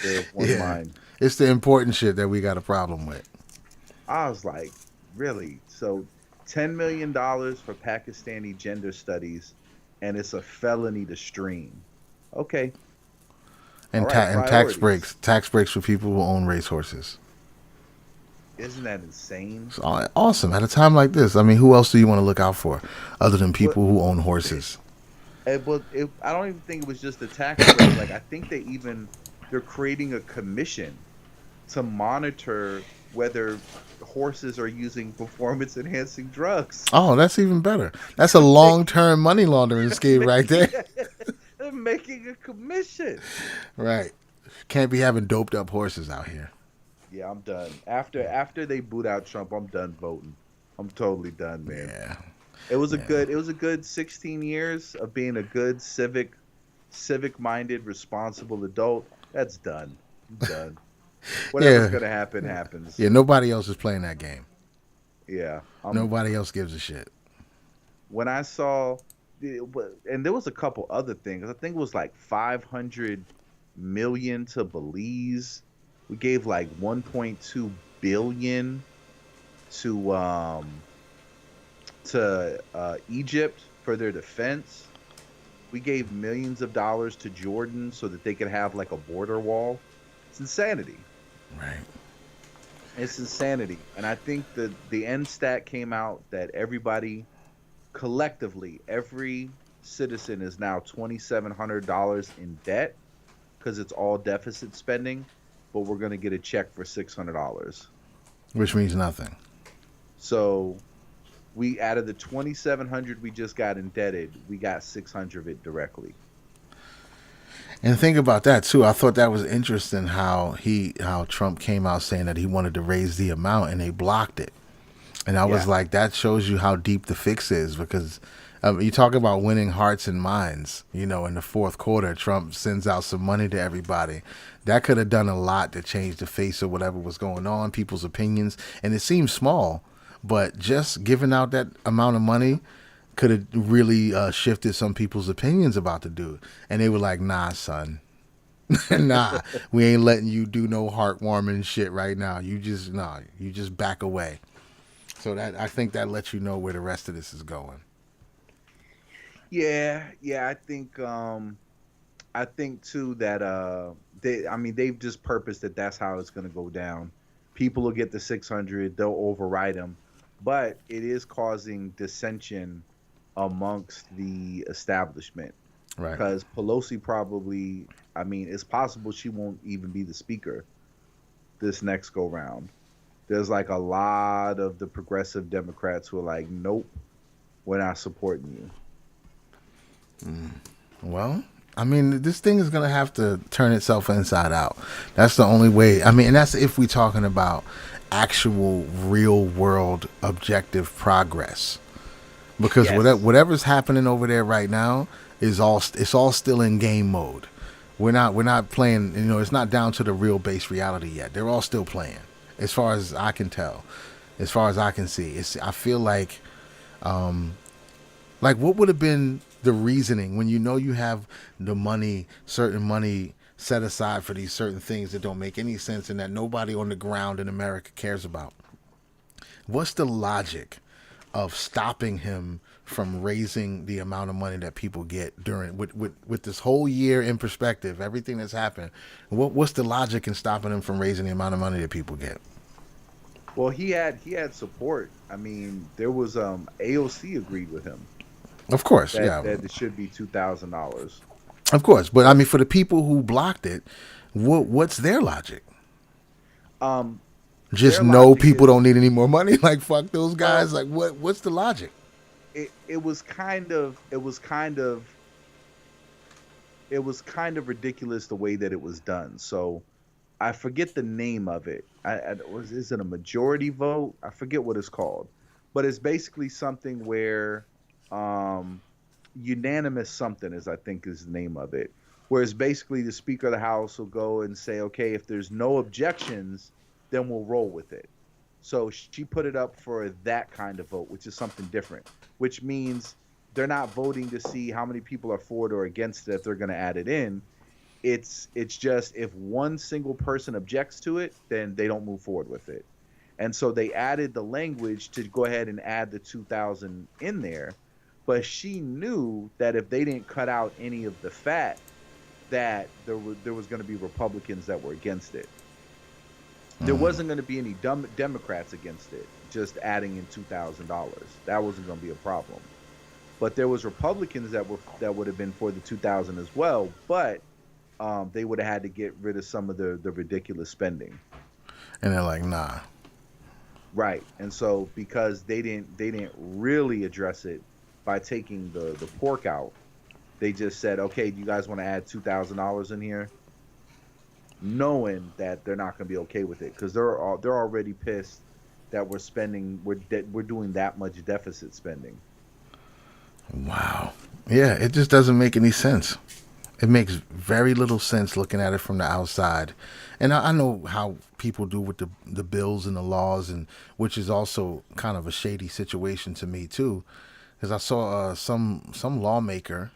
They're of one Yeah, mind. it's the important shit that we got a problem with. I was like, really? So, $10 million for Pakistani gender studies, and it's a felony to stream. Okay, all And right, and priorities. tax breaks for people who own racehorses. Isn't that insane? It's awesome at a time like this. I mean, who else do you want to look out for other than What? people who own horses? I don't even think it was just the tax break. Like, I think they're creating a commission to monitor whether horses are using performance enhancing drugs. Oh, that's even better. That's a They're long making, term money laundering scheme right making there. they're making a commission. Right. Can't be having doped up horses out here. Yeah, I'm done. After they boot out Trump, I'm done voting. I'm totally done, man. Yeah. Yeah. It was a good 16 years of being a good civic minded, responsible adult. That's done. I'm done. Whatever's Yeah. gonna happen happens. Yeah. Nobody else is playing that game. Yeah. Nobody else gives a shit. When I saw and there was a couple other things. I think it was like 500 million to Belize. We gave like 1.2 billion to Egypt for their defense. We gave millions of dollars to Jordan so that they could have like a border wall. It's insanity. Right. It's insanity. And I think the end stat came out that everybody collectively, every citizen is now $2,700 in debt because it's all deficit spending, but we're going to get a check for $600. Which means nothing. So we out of the 2,700 we just got indebted, we got 600 of it directly. And think about that too. I thought that was interesting how Trump came out saying that he wanted to raise the amount and they blocked it. And I was Yeah. like, that shows you how deep the fix is because you talk about winning hearts and minds. In the fourth quarter, Trump sends out some money to everybody. That could have done a lot to change the face of whatever was going on, people's opinions. And it seems small, but just giving out that amount of money could have really shifted some people's opinions about the dude. And they were like, nah, son. Nah, we ain't letting you do no heartwarming shit right now. You just back away. So that I think that lets you know where the rest of this is going. Yeah, yeah, I think too that they've just purposed that that's how it's going to go down. People will get the 600, they'll override them, but it is causing dissension amongst the establishment Right. because Pelosi probably, it's possible she won't even be the speaker this next go round. There's like a lot of the progressive Democrats who are like, nope, we're not supporting you. Well, this thing is gonna have to turn itself inside out. That's the only way. And that's if we're talking about actual, real world, objective progress. Because Yes. whatever's happening over there right now it's all still in game mode. We're not playing. It's not down to the real base reality yet. They're all still playing, as far as I can tell, as far as I can see. I feel like what would have been the reasoning when you have the money, certain money set aside for these certain things that don't make any sense and that nobody on the ground in America cares about? What's the logic of stopping him from raising the amount of money that people get during with this whole year in perspective, everything that's happened? What's the logic in stopping him from raising the amount of money that people get? Well, he had support. There was AOC agreed with him Of course, that yeah, it should be $2,000. of course. But for the people who blocked it, what's their logic? Um, Just Their know logic people is don't need any more money. Like fuck those well, guys. Like what's the logic? it was kind of ridiculous the way that it was done. So I forget the name of it. Is it a majority vote? I forget what it's called, but it's basically something where um, unanimous something is I think is the name of it. Whereas basically the Speaker of the House will go and say, okay, if there's no objections, then we'll roll with it. So she put it up for that kind of vote, which is something different, which means they're not voting to see how many people are for it or against it if they're going to add it in. It's just if one single person objects to it, then they don't move forward with it. And so they added the language to go ahead and add the 2000 in there, but she knew that if they didn't cut out any of the fat, that there was going to be Republicans that were against it. There Mm. wasn't going to be any dumb Democrats against it. Just adding in $2,000, that wasn't going to be a problem. But there was Republicans that would have been for the 2000 as well, but they would have had to get rid of some of the ridiculous spending. And they're like, nah. Right. And so because they didn't really address it by taking the pork out, they just said, okay, do you guys want to add $2,000 in here? Knowing that they're not going to be okay with it because they're already pissed that we're doing that much deficit spending. Wow. Yeah, it just doesn't make any sense. It makes very little sense looking at it from the outside. And I know how people do with the bills and the laws, and which is also kind of a shady situation to me too, because I saw some lawmaker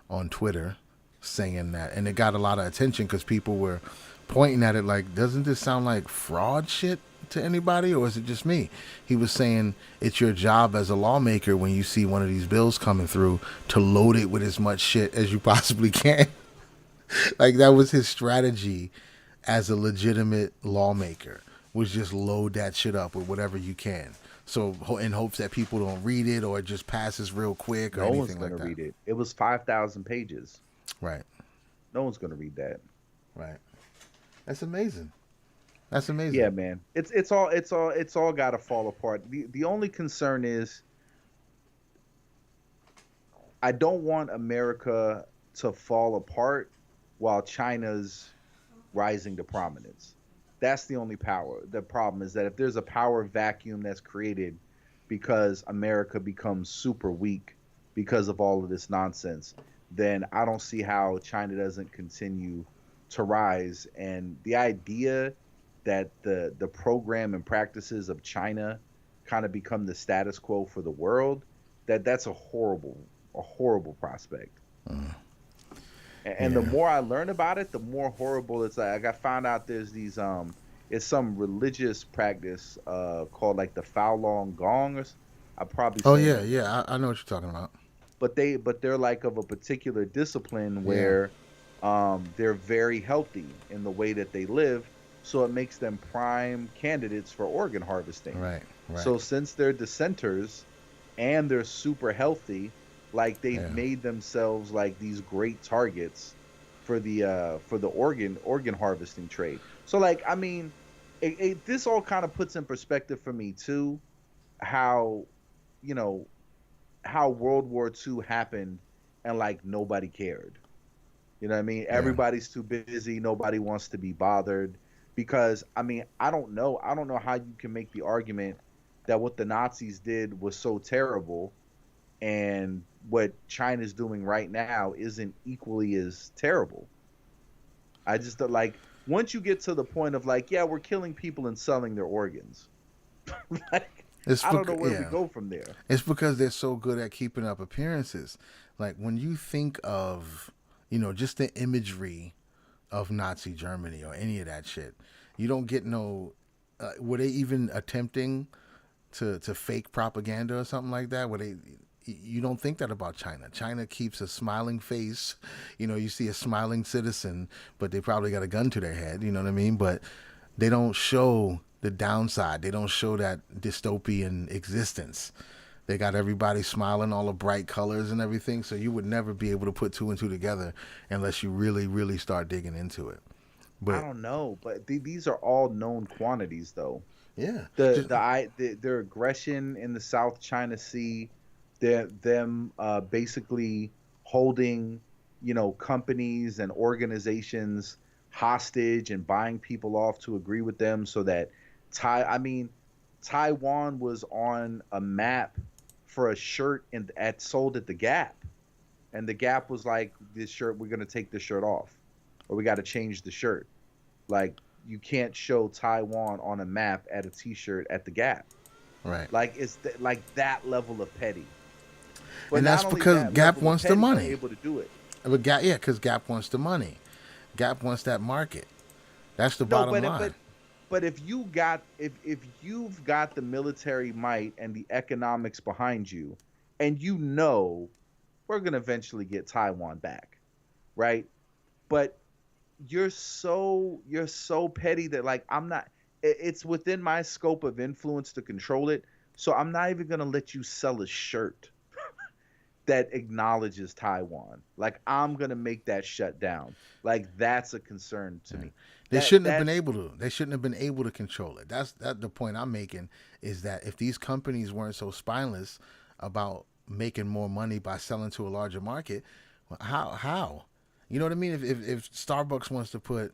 on Twitter saying that, and it got a lot of attention because people were pointing at it like, doesn't this sound like fraud shit to anybody, or is it just me? He was saying it's your job as a lawmaker when you see one of these bills coming through to load it with as much shit as you possibly can. Like that was his strategy as a legitimate lawmaker, was just load that shit up with whatever you can. So in hopes that people don't read it or it just passes real quick or No one's anything going like to that. read it. It was 5,000 pages. Right. No one's going to read that. Right. That's amazing. That's amazing. Yeah, man. It's all got to fall apart. The only concern is I don't want America to fall apart while China's rising to prominence. That's the only power. The problem is that if there's a power vacuum that's created because America becomes super weak because of all of this nonsense, then I don't see how China doesn't continue to rise. And the idea that the program and practices of China kind of become the status quo for the world, that's a horrible prospect. Mm. And the Yeah. more I learn about it, the more horrible it's like. I found out there's these it's some religious practice called like the Falun Gong. I'm probably Oh saying yeah, it wrong, yeah. I know what you're talking about. but they're like of a particular discipline Yeah. where they're very healthy in the way that they live, so it makes them prime candidates for organ harvesting. Right. Right. So since they're dissenters and they're super healthy, like they've Yeah. made themselves like these great targets for the organ harvesting trade. So like I mean, this all kind of puts in perspective for me too how you know how World War II happened and like nobody cared. You know what I mean? Yeah. Everybody's too busy. Nobody wants to be bothered because I mean, I don't know how you can make the argument that what the Nazis did was so terrible and what China's doing right now isn't equally as terrible. I just don't like once you get to the point of like, yeah, we're killing people and selling their organs. Like It's I don't know where we yeah. go from there. It's because they're so good at keeping up appearances. Like when you think of, just the imagery of Nazi Germany or any of that shit, you don't get no. Were they even attempting to fake propaganda or something like that? Were they? You don't think that about China. China keeps a smiling face. You see a smiling citizen, but they probably got a gun to their head. You know what I mean? But they don't show the downside. They don't show that dystopian existence. They got everybody smiling, all the bright colors and everything. So you would never be able to put two and two together unless you really, really start digging into it. I But don't know, but these are all known quantities though. Yeah. Just Their aggression in the South China Sea, them basically holding, companies and organizations hostage and buying people off to agree with them so that I mean, Taiwan was on a map for a shirt sold at the Gap, and the Gap was like, "This shirt, we're gonna take this shirt off, or we got to change the shirt." Like, you can't show Taiwan on a map at a T-shirt at the Gap. right. Like, like that level of petty. But And that's not only because that Gap level of wants the petty, they're money. able to do it. But Gap, yeah, because Gap wants the money. Gap wants that market. That's the No, bottom but line. if you've got the military might and the economics behind you, and we're gonna eventually get Taiwan back, right? But you're so petty that, like, I'm not. It's within my scope of influence to control it, so I'm not even gonna let you sell a shirt that acknowledges Taiwan. Like, I'm gonna make that shut down. Like, that's a concern to Yeah. me. They That shouldn't have been that's able to. They shouldn't have been able to control it. That's the point I'm making, is that if these companies weren't so spineless about making more money by selling to a larger market, well, how? You know what I mean? If Starbucks wants to put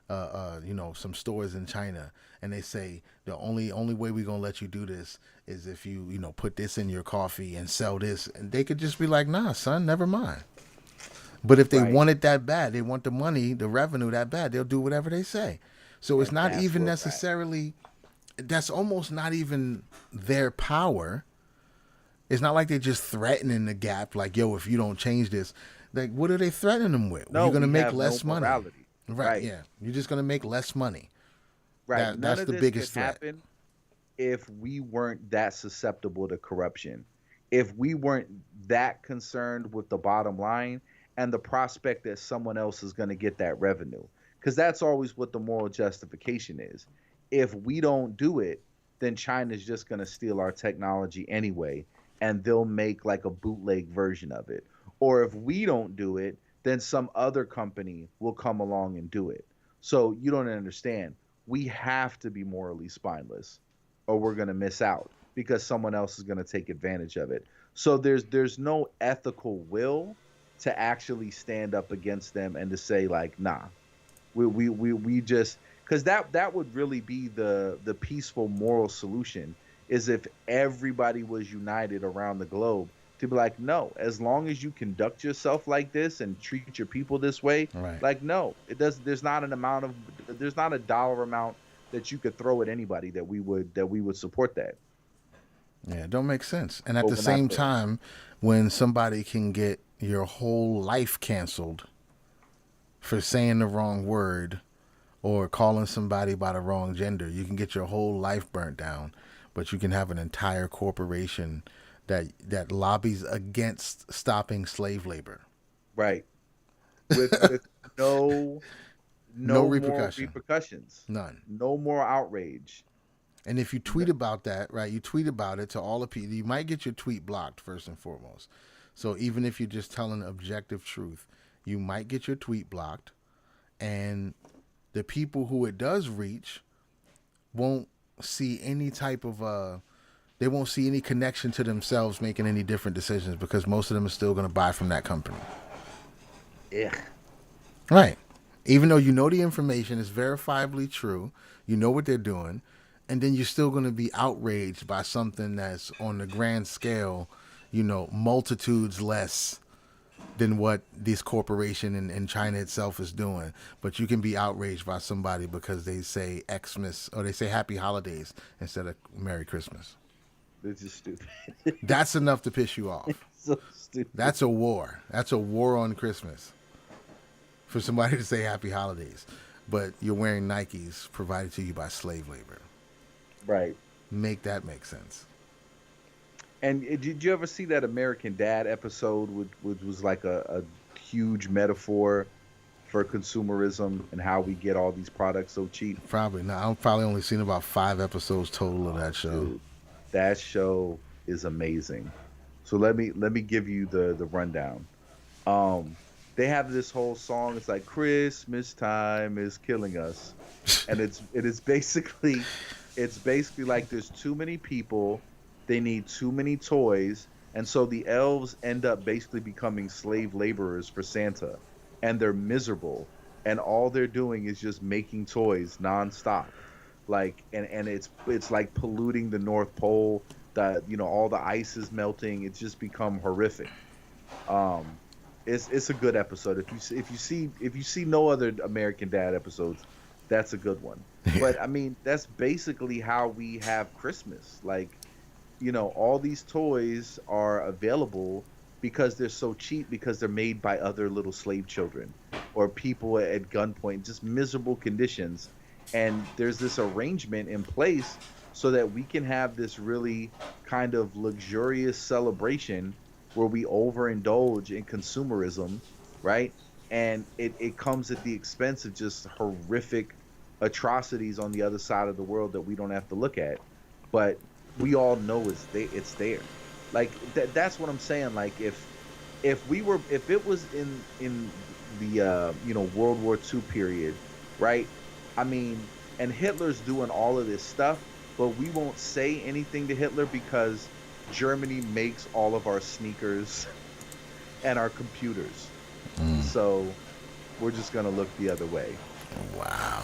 some stores in China, and they say the only way we're gonna let you do this is if you put this in your coffee and sell this, and they could just be like, nah, son, never mind. But if they right. want it that bad, they want the money, the revenue that bad, they'll do whatever they say. So it's And not that's even where we're at. necessarily, that's almost not even their power. It's not like they're just threatening the Gap, like, yo, if you don't change this. Like, what are they threatening them with? Well, No, you're going to we make have no less money. morality. Right, Right. yeah. You're just going to make less money. Right. None That's of the this could biggest threat. happen if we weren't that susceptible to corruption. If we weren't that concerned with the bottom line and the prospect that someone else is going to get that revenue. Because that's always what the moral justification is. If we don't do it, then China's just going to steal our technology anyway, and they'll make like a bootleg version of it. Or if we don't do it, then some other company will come along and do it. So you don't understand. We have to be morally spineless, or we're going to miss out because someone else is going to take advantage of it. So there's no ethical will to actually stand up against them and to say, like, nah, we just, because that would really be the peaceful moral solution, is if everybody was united around the globe to be like, no, as long as you conduct yourself like this and treat your people this way, Right. like, no, it does. There's not a dollar amount that you could throw at anybody that we would support that. Yeah, it don't make sense. And at But the we're not same there. time, when somebody can get your whole life canceled for saying the wrong word or calling somebody by the wrong gender, you can get your whole life burnt down, but you can have an entire corporation that lobbies against stopping slave labor. Right. With no No no moral repercussion. repercussions, None. no moral outrage. And if you tweet about that, right, you tweet about it to all the people, you might get your tweet blocked first and foremost. So even if you're just telling objective truth, you might get your tweet blocked, and the people who it does reach won't see any type of they won't see any connection to themselves making any different decisions, because most of them are still going to buy from that company. Ugh. Right. Even though you know the information is verifiably true, you know what they're doing, and then you're still going to be outraged by something that's on the grand scale, multitudes less than what this corporation in China itself is doing. But you can be outraged by somebody because they say Xmas, or they say Happy Holidays instead of Merry Christmas. This is stupid. That's enough to piss you off. So stupid. That's a war. That's a war on Christmas for somebody to say Happy Holidays, but you're wearing Nikes provided to you by slave labor. Right. Make that make sense. And did you ever see that American Dad episode, which was like a huge metaphor for consumerism and how we get all these products so cheap? Probably not. I've probably only seen about 5 episodes total of that show. Dude, that show is amazing. So let me give you the rundown. Um, they have this whole song. It's like, Christmas time is killing us, and it is basically It's basically like there's too many people, they need too many toys, and so the elves end up basically becoming slave laborers for Santa, and they're miserable, and all they're doing is just making toys nonstop, like and it's like polluting the North Pole. All the ice is melting. It's just become horrific. Um, it's a good episode. If you see no other American Dad episodes, that's a good one. Yeah. But I mean, that's basically how we have Christmas. Like, all these toys are available because they're so cheap because they're made by other little slave children or people at gunpoint, just miserable conditions. And there's this arrangement in place so that we can have this really kind of luxurious celebration where we overindulge in consumerism, right? And it comes at the expense of just horrific atrocities on the other side of the world that we don't have to look at. But we all know it's there. Like that's what I'm saying. Like if it was in the World War II period, right? I mean, and Hitler's doing all of this stuff, but we won't say anything to Hitler because Germany makes all of our sneakers and our computers. Mm. So we're just gonna look the other way. Wow.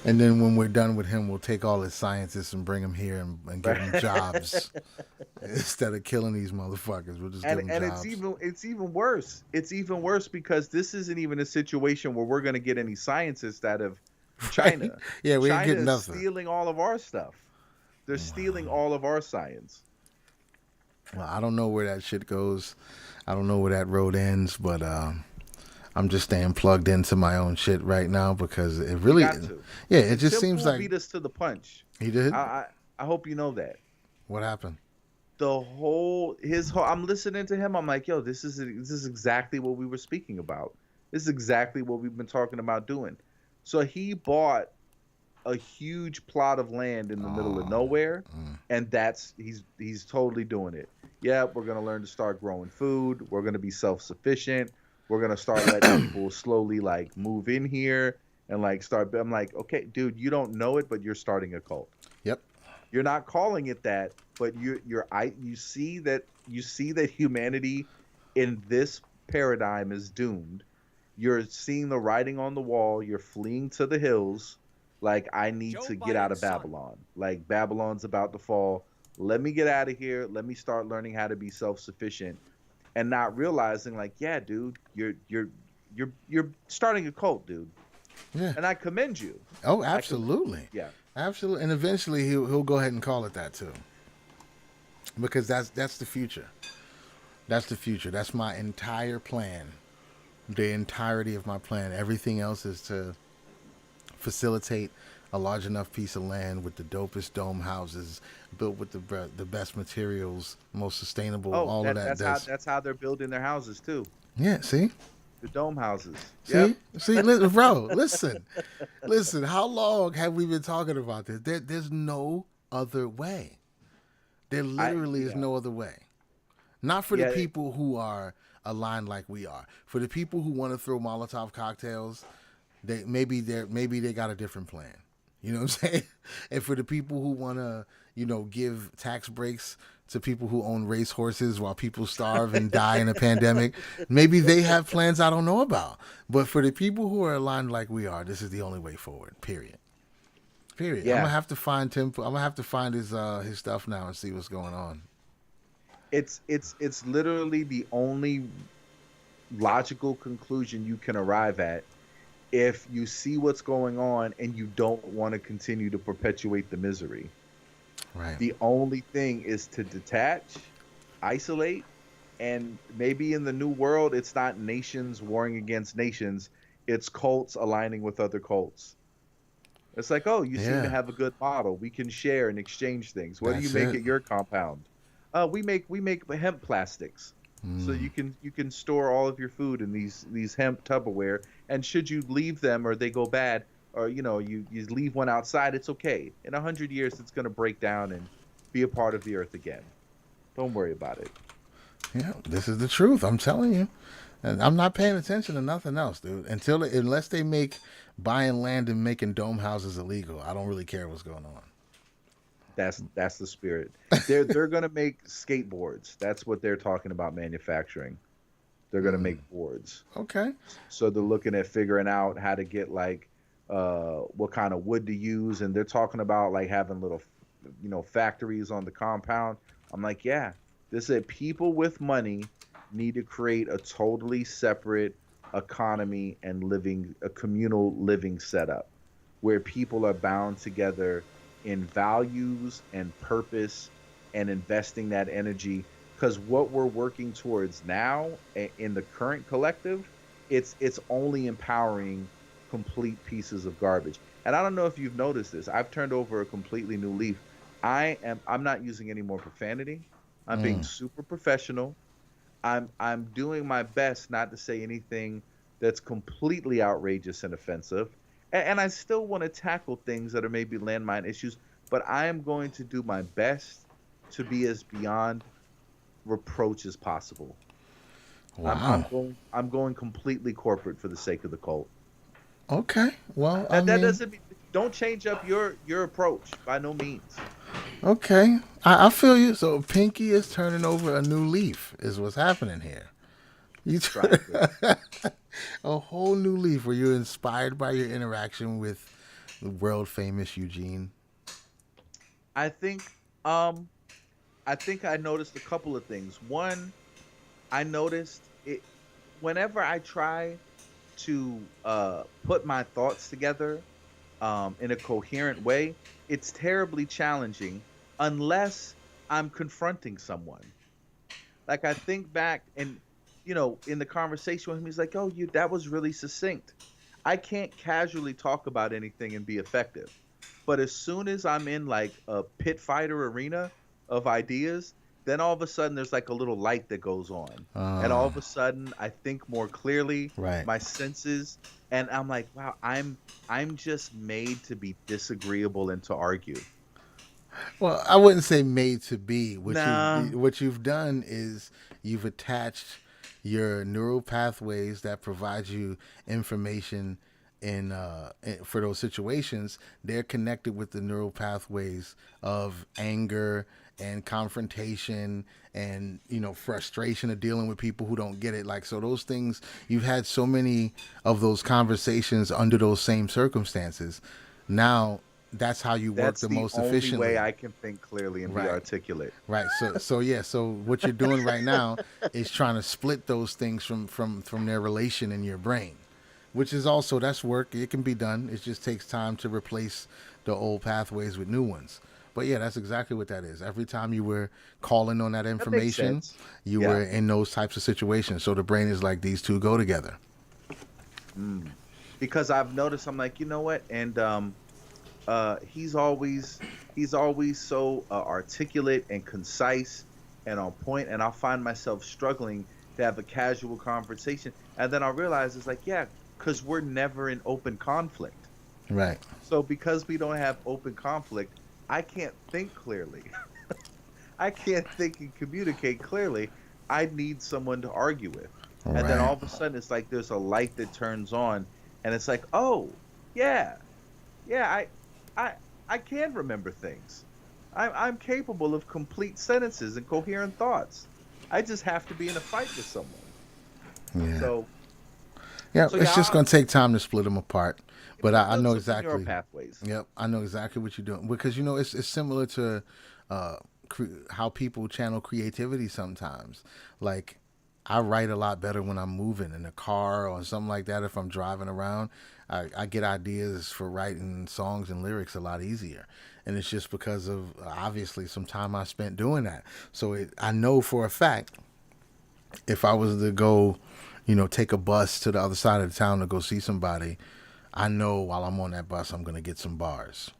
And then when we're done with him, we'll take all his scientists and bring them here and give them jobs instead of killing these motherfuckers. We'll just give them And jobs. it's even worse. It's even worse because this isn't even a situation where we're gonna get any scientists out of Right? China. Yeah, we ain't China getting is nothing. stealing all of our stuff. They're stealing all of our science. Well, I don't know where that shit goes. I don't know where that road ends, but I'm just staying plugged into my own shit right now because it You really, got to. yeah, it And just Tim seems Pool like beat us to the punch. he did. I I, I hope you know that. What happened? I'm listening to him. I'm like, yo, this is exactly what we were speaking about. This is exactly what we've been talking about doing. So he bought a huge plot of land in the middle of Oh, nowhere, and he's totally doing it. Yeah, we're gonna learn to start growing food. We're gonna be self-sufficient. We're gonna start letting people slowly like move in here and like start. I'm like, okay, dude, you don't know it, but you're starting a cult. yep. You're not calling it that, but you see that humanity in this paradigm is doomed. You're seeing the writing on the wall. You're fleeing to the hills. Like, I need Joe to get out Biden's of son. Babylon. Like, Babylon's about to fall. Let me get out of here. Let me start learning how to be self-sufficient, and not realizing, like, yeah, dude, you're starting a cult, dude, Yeah. and I commend you. Oh, I commend, absolutely. yeah. Absolutely. And eventually he'll go ahead and call it that too. Because that's the future. That's the future. That's my entire plan. The entirety of my plan. Everything else is to facilitate a large enough piece of land with the dopest dome houses, built with the best materials, most sustainable, Oh, all of that. that's how they're building their houses too. Yeah. See, The dome houses. see, Yep. see, bro. Listen. How long have we been talking about this? There's no other way. There literally is Yeah. no other way. Not for the Yeah. people who are aligned like we are. For the people who want to throw Molotov cocktails, maybe they got a different plan. You know what I'm saying? And for the people who want to, give tax breaks to people who own race horses while people starve and die in a pandemic, maybe they have plans I don't know about. But for the people who are aligned like we are, this is the only way forward. Period. Period. I'm Yeah. gonna have to find Tim. I'm gonna have to find his stuff now and see what's going on. It's literally the only logical conclusion you can arrive at if you see what's going on and you don't want to continue to perpetuate the misery. Right. The only thing is to detach, isolate, and maybe in the new world it's not nations warring against nations, it's cults aligning with other cults. It's like, oh, you seem to Yeah. have a good model. We can share and exchange things. What do you That's make it. at your compound? We make hemp plastics. So Mm. you can store all of your food in these hemp Tupperware, and should you leave them or they go bad, or you leave one outside, it's okay. In 100 years, it's gonna break down and be a part of the earth again. Don't worry about it. Yeah, this is the truth. I'm telling you. And I'm not paying attention to nothing else, dude. Unless they make buying land and making dome houses illegal, I don't really care what's going on. That's the spirit. They're gonna make skateboards. That's what they're talking about manufacturing. They're gonna Mm, make boards. okay. So they're looking at figuring out how to get like what kind of wood to use, and they're talking about like having little factories on the compound. I'm like, yeah, this is people with money need to create a totally separate economy and living a communal living setup where people are bound together in values and purpose and investing that energy, because what we're working towards now in the current collective, it's only empowering complete pieces of garbage. And I don't know if you've noticed this. I've turned over a completely new leaf. I'm not using any more profanity. I'm being Mm, super professional. I'm doing my best not to say anything that's completely outrageous and offensive. And I still want to tackle things that are maybe landmine issues, but I am going to do my best to be as beyond reproach as possible. wow. I'm going completely corporate for the sake of the cult. Okay. Well, I That mean, doesn't mean don't change up your approach by no means. okay. I feel you. So Pinky is turning over a new leaf, is what's happening here. You Trying to. a whole new leaf where you're inspired by your interaction with the world famous Eugene. I think um I think I noticed a couple of things. One, I noticed it whenever I try to put my thoughts together in a coherent way, it's terribly challenging unless I'm confronting someone. Like I think back and in the conversation with him, he's like, "Oh, you that was really succinct." I can't casually talk about anything and be effective. But as soon as I'm in like a pit fighter arena of ideas, then all of a sudden there's like a little light that goes on. And all Uh, of a sudden I think more clearly, right. my senses, and I'm like, wow, I'm just made to be disagreeable and to argue. Well, I wouldn't say made to be. Nah, What you've done is you've attached your neural pathways that provide you information for those situations. They're connected with the neural pathways of anger and confrontation and frustration of dealing with people who don't get it. Like, so those things, you've had so many of those conversations under those same circumstances. Now that's how you work that's the the most only way efficiently. I can think clearly and be Right. articulate. Right. So yeah. So what you're doing right now is trying to split those things from their relation in your brain, which is also, that's work. It can be done. It just takes time to replace the old pathways with new ones. But yeah, that's exactly what that is. Every time you were calling on that That makes information, sense. you Yeah. were in those types of situations. So the brain is like, these two go together. Mm. Because I've noticed, I'm like, you know what? And he's always so articulate and concise and on point, and I'll find myself struggling to have a casual conversation, and then I'll realize it's like, yeah, because we're never in open conflict. Right. So because we don't have open conflict, I can't think clearly. I can't think and communicate clearly. I need someone to argue with. And then Right. all of a sudden it's like there's a light that turns on, and it's like, "Oh, yeah. Yeah, I I can remember things. I'm capable of complete sentences and coherent thoughts. I just have to be in a fight with someone." Yeah. So Yeah. so It's yeah, just gonna take time to split them apart. But I know so the neural exactly. pathways. Yep, I know exactly what you're doing because it's similar to uh, how people channel creativity sometimes. Like, I write a lot better when I'm moving in a car or something like that. If I'm driving around, I get ideas for writing songs and lyrics a lot easier, and it's just because of obviously some time I spent doing that. So I know for a fact if I was to go, take a bus to the other side of the town to go see somebody, I know while I'm on that bus I'm gonna get some bars.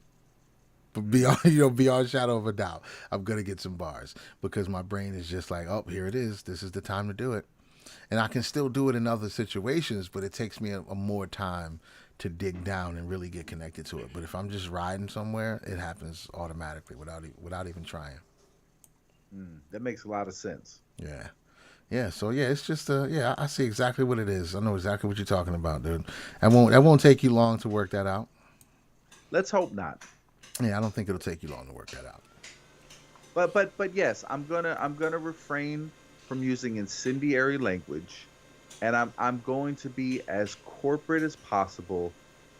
But beyond beyond shadow of a doubt, I'm gonna get some bars because my brain is just like, oh, here it is. This is the time to do it, and I can still do it in other situations, but it takes me a more time to dig down and really get connected to it. But if I'm just riding somewhere, it happens automatically without even trying. That makes a lot of sense. Yeah, Yeah, so yeah, it's just yeah, I see exactly what it is. I know exactly what you're talking about, dude. That won't take you long to work that out. Let's hope not. Yeah, I don't think it'll take you long to work that out. But yes, I'm gonna refrain from using incendiary language, and I'm going to be as corporate as possible,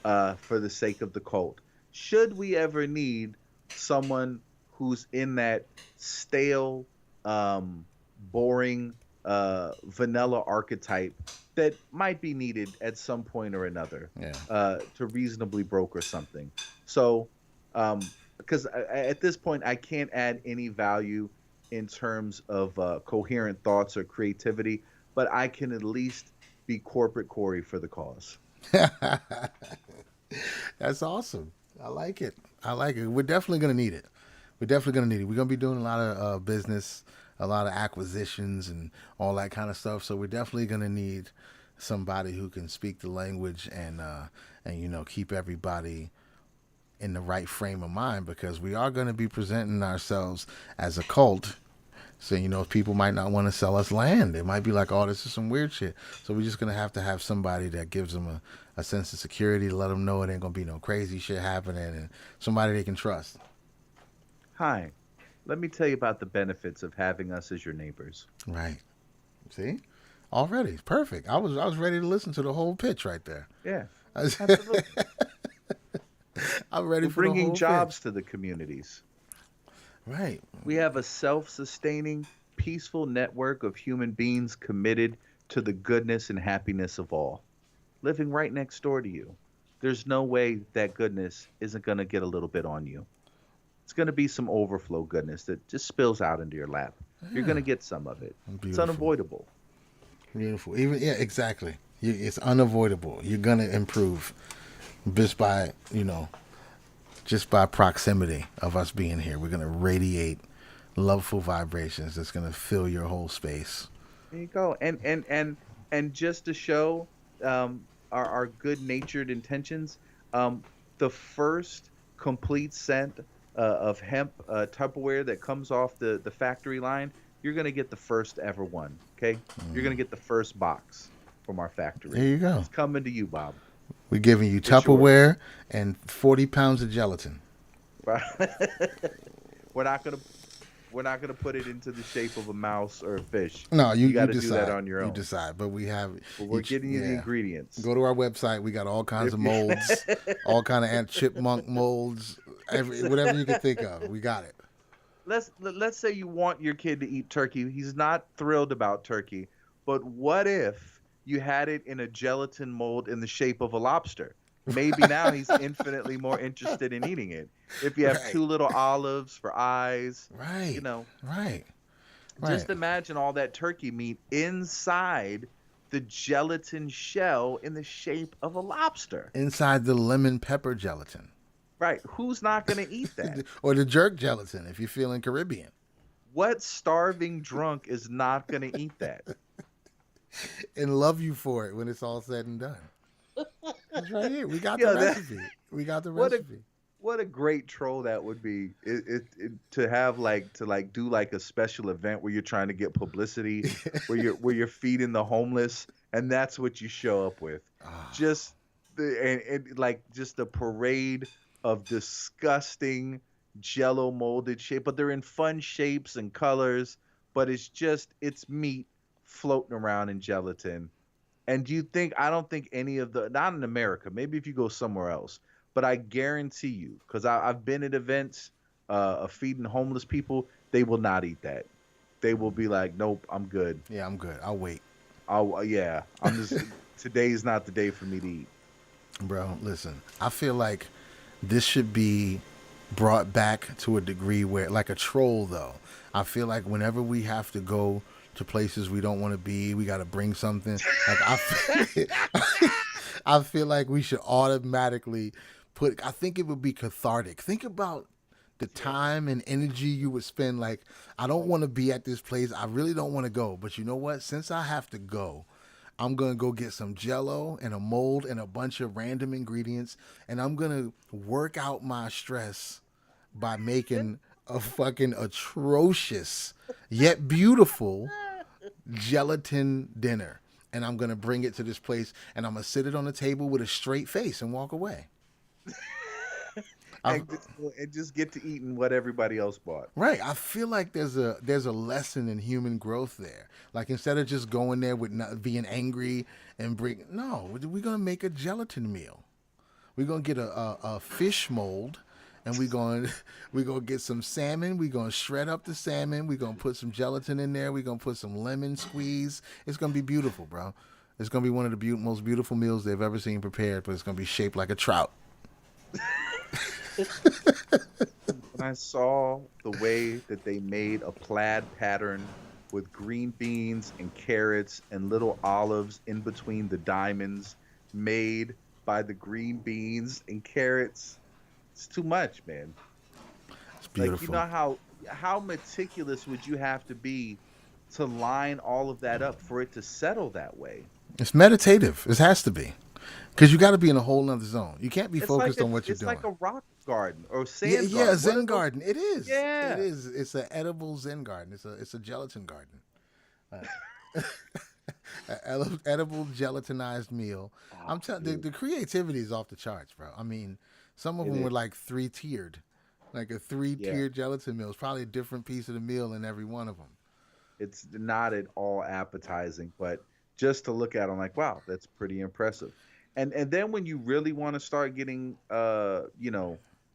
for the sake of the cult. Should we ever need someone who's in that stale, boring, vanilla archetype that might be needed at some point or another, Yeah. to reasonably broker something. So, because at this point I can't add any value in terms of coherent thoughts or creativity, but I can at least be corporate Corey for the cause. That's awesome. I like it. I like it. We're definitely gonna need it. We're definitely gonna need it. We're gonna be doing a lot of business, a lot of acquisitions, and all that kind of stuff. So we're definitely gonna need somebody who can speak the language and keep everybody in the right frame of mind because we are going to be presenting ourselves as a cult. So, people might not want to sell us land. It might be like, oh, this is some weird shit. So, we're just going to have somebody that gives them a sense of security to let them know it ain't going to be no crazy shit happening and somebody they can trust. Hi, let me tell you about the benefits of having us as your neighbors. Right. See? Already. Perfect. I was ready to listen to the whole pitch right there. Yeah, absolutely. I'm ready We're for the bringing whole pitch. jobs to the communities. Right. We have a self sustaining, peaceful network of human beings committed to the goodness and happiness of all, living right next door to you. There's no way that goodness isn't going to get a little bit on you. It's going to be some overflow goodness that just spills out into your lap. You're going Yeah. to get some of it. It's Beautiful. unavoidable. Beautiful. Even yeah, exactly. It's unavoidable. You're gonna improve just by just by proximity of us being here. We're gonna radiate loveful vibrations that's gonna fill your whole space. There you go. And just to show, our good natured intentions, the first complete scent, of hemp, Tupperware that comes off the factory line, you're gonna get the first ever one. Okay, you're gonna get the first box from our There factory. you go. It's coming to you, Bob. We're giving you It's yours. Tupperware and 40 pounds of gelatin. we're not gonna we're not gonna put it into the shape of a mouse or a fish. No, you You got you to do that decide. on your You own. decide. But we have But we're each. getting you the Yeah. ingredients. Go to our website. We got all kinds If of you molds, all kind of ant chipmunk molds, whatever you can think of. We got it. let's say you want your kid to eat turkey. He's not thrilled about turkey, but what if you had it in a gelatin mold in the shape of a lobster? Maybe now he's infinitely more interested in eating it. If you have Right. two little olives for eyes, you Right. know, Right. Right. just imagine all that turkey meat inside the gelatin shell in the shape of a lobster. Inside the lemon pepper gelatin. Right? Who's not going to eat that? Or the jerk gelatin if you're feeling Caribbean. What starving drunk is not going to eat that? And love you for it when it's all said and done. It's right here. We got the Yeah, that recipe. We got the what a recipe. what a great troll that would be. To have like to like do like a special event where you're trying to get publicity, where you're feeding the homeless, and that's what you show up with. Ah, Just and like just a parade of disgusting jello molded shape, but they're in fun shapes and colors, but it's meat floating around in gelatin. And do you think, I don't think any of the, not in America, maybe if you go somewhere else, but I guarantee you, because I've been at events, of feeding homeless people, they will not eat that. They will be like, nope, I'm good. yeah, I'm good. I'll wait. Yeah, I'm just, today's not the day for me to eat. Bro, listen. I feel like this should be brought back to a degree where, like a troll, though. I feel like whenever we have to go to places we don't want to be, we got to bring something. Like I feel like we should automatically put. I think it would be cathartic. Think about the Yeah. time and energy you would spend. Like, I don't want to be at this place. I really don't want to go. But you know what? Since I have to go, I'm gonna go get some jello and a mold and a bunch of random ingredients, and I'm gonna work out my stress by making a fucking atrocious yet beautiful gelatin dinner, and I'm gonna bring it to this place, and I'm gonna sit it on the table with a straight face and walk away. I, And just get to eating what everybody else bought. right. I feel like there's a lesson in human growth there. Like instead of just going there with not being angry and bring no, we're gonna make a gelatin meal. We're gonna get a fish mold, and we're gonna get some salmon. We're gonna shred up the salmon. We're gonna put some gelatin in there. We're gonna put some lemon squeeze. It's gonna be beautiful, bro. It's gonna be one of the most beautiful meals they've ever seen prepared, but it's gonna be shaped like a trout. When I saw the way that they made a plaid pattern with green beans and carrots and little olives in between the diamonds made by the green beans and carrots, it's too much, man. It's Like, you beautiful. know how meticulous would you have to be to line all of that up for it to settle that way? It's meditative. It has to be, because you got to be in a whole nother zone. You can't be focused on what you're It's like doing. a rock garden or Yeah, sand yeah, a garden. What are Zen those? garden. It is. It Yeah. is. It's an edible Zen garden. It's a gelatin garden. Edible gelatinized meal. I'm Oh, telling dude, the creativity is off the charts, bro. I mean, some of it them were is. like three tiered, like a three Yeah. tiered gelatin meal. It's probably a different piece of the meal in every one of them. It's not at all appetizing, but just to look at, I'm like, wow, that's pretty impressive. And then when you really want to start getting, go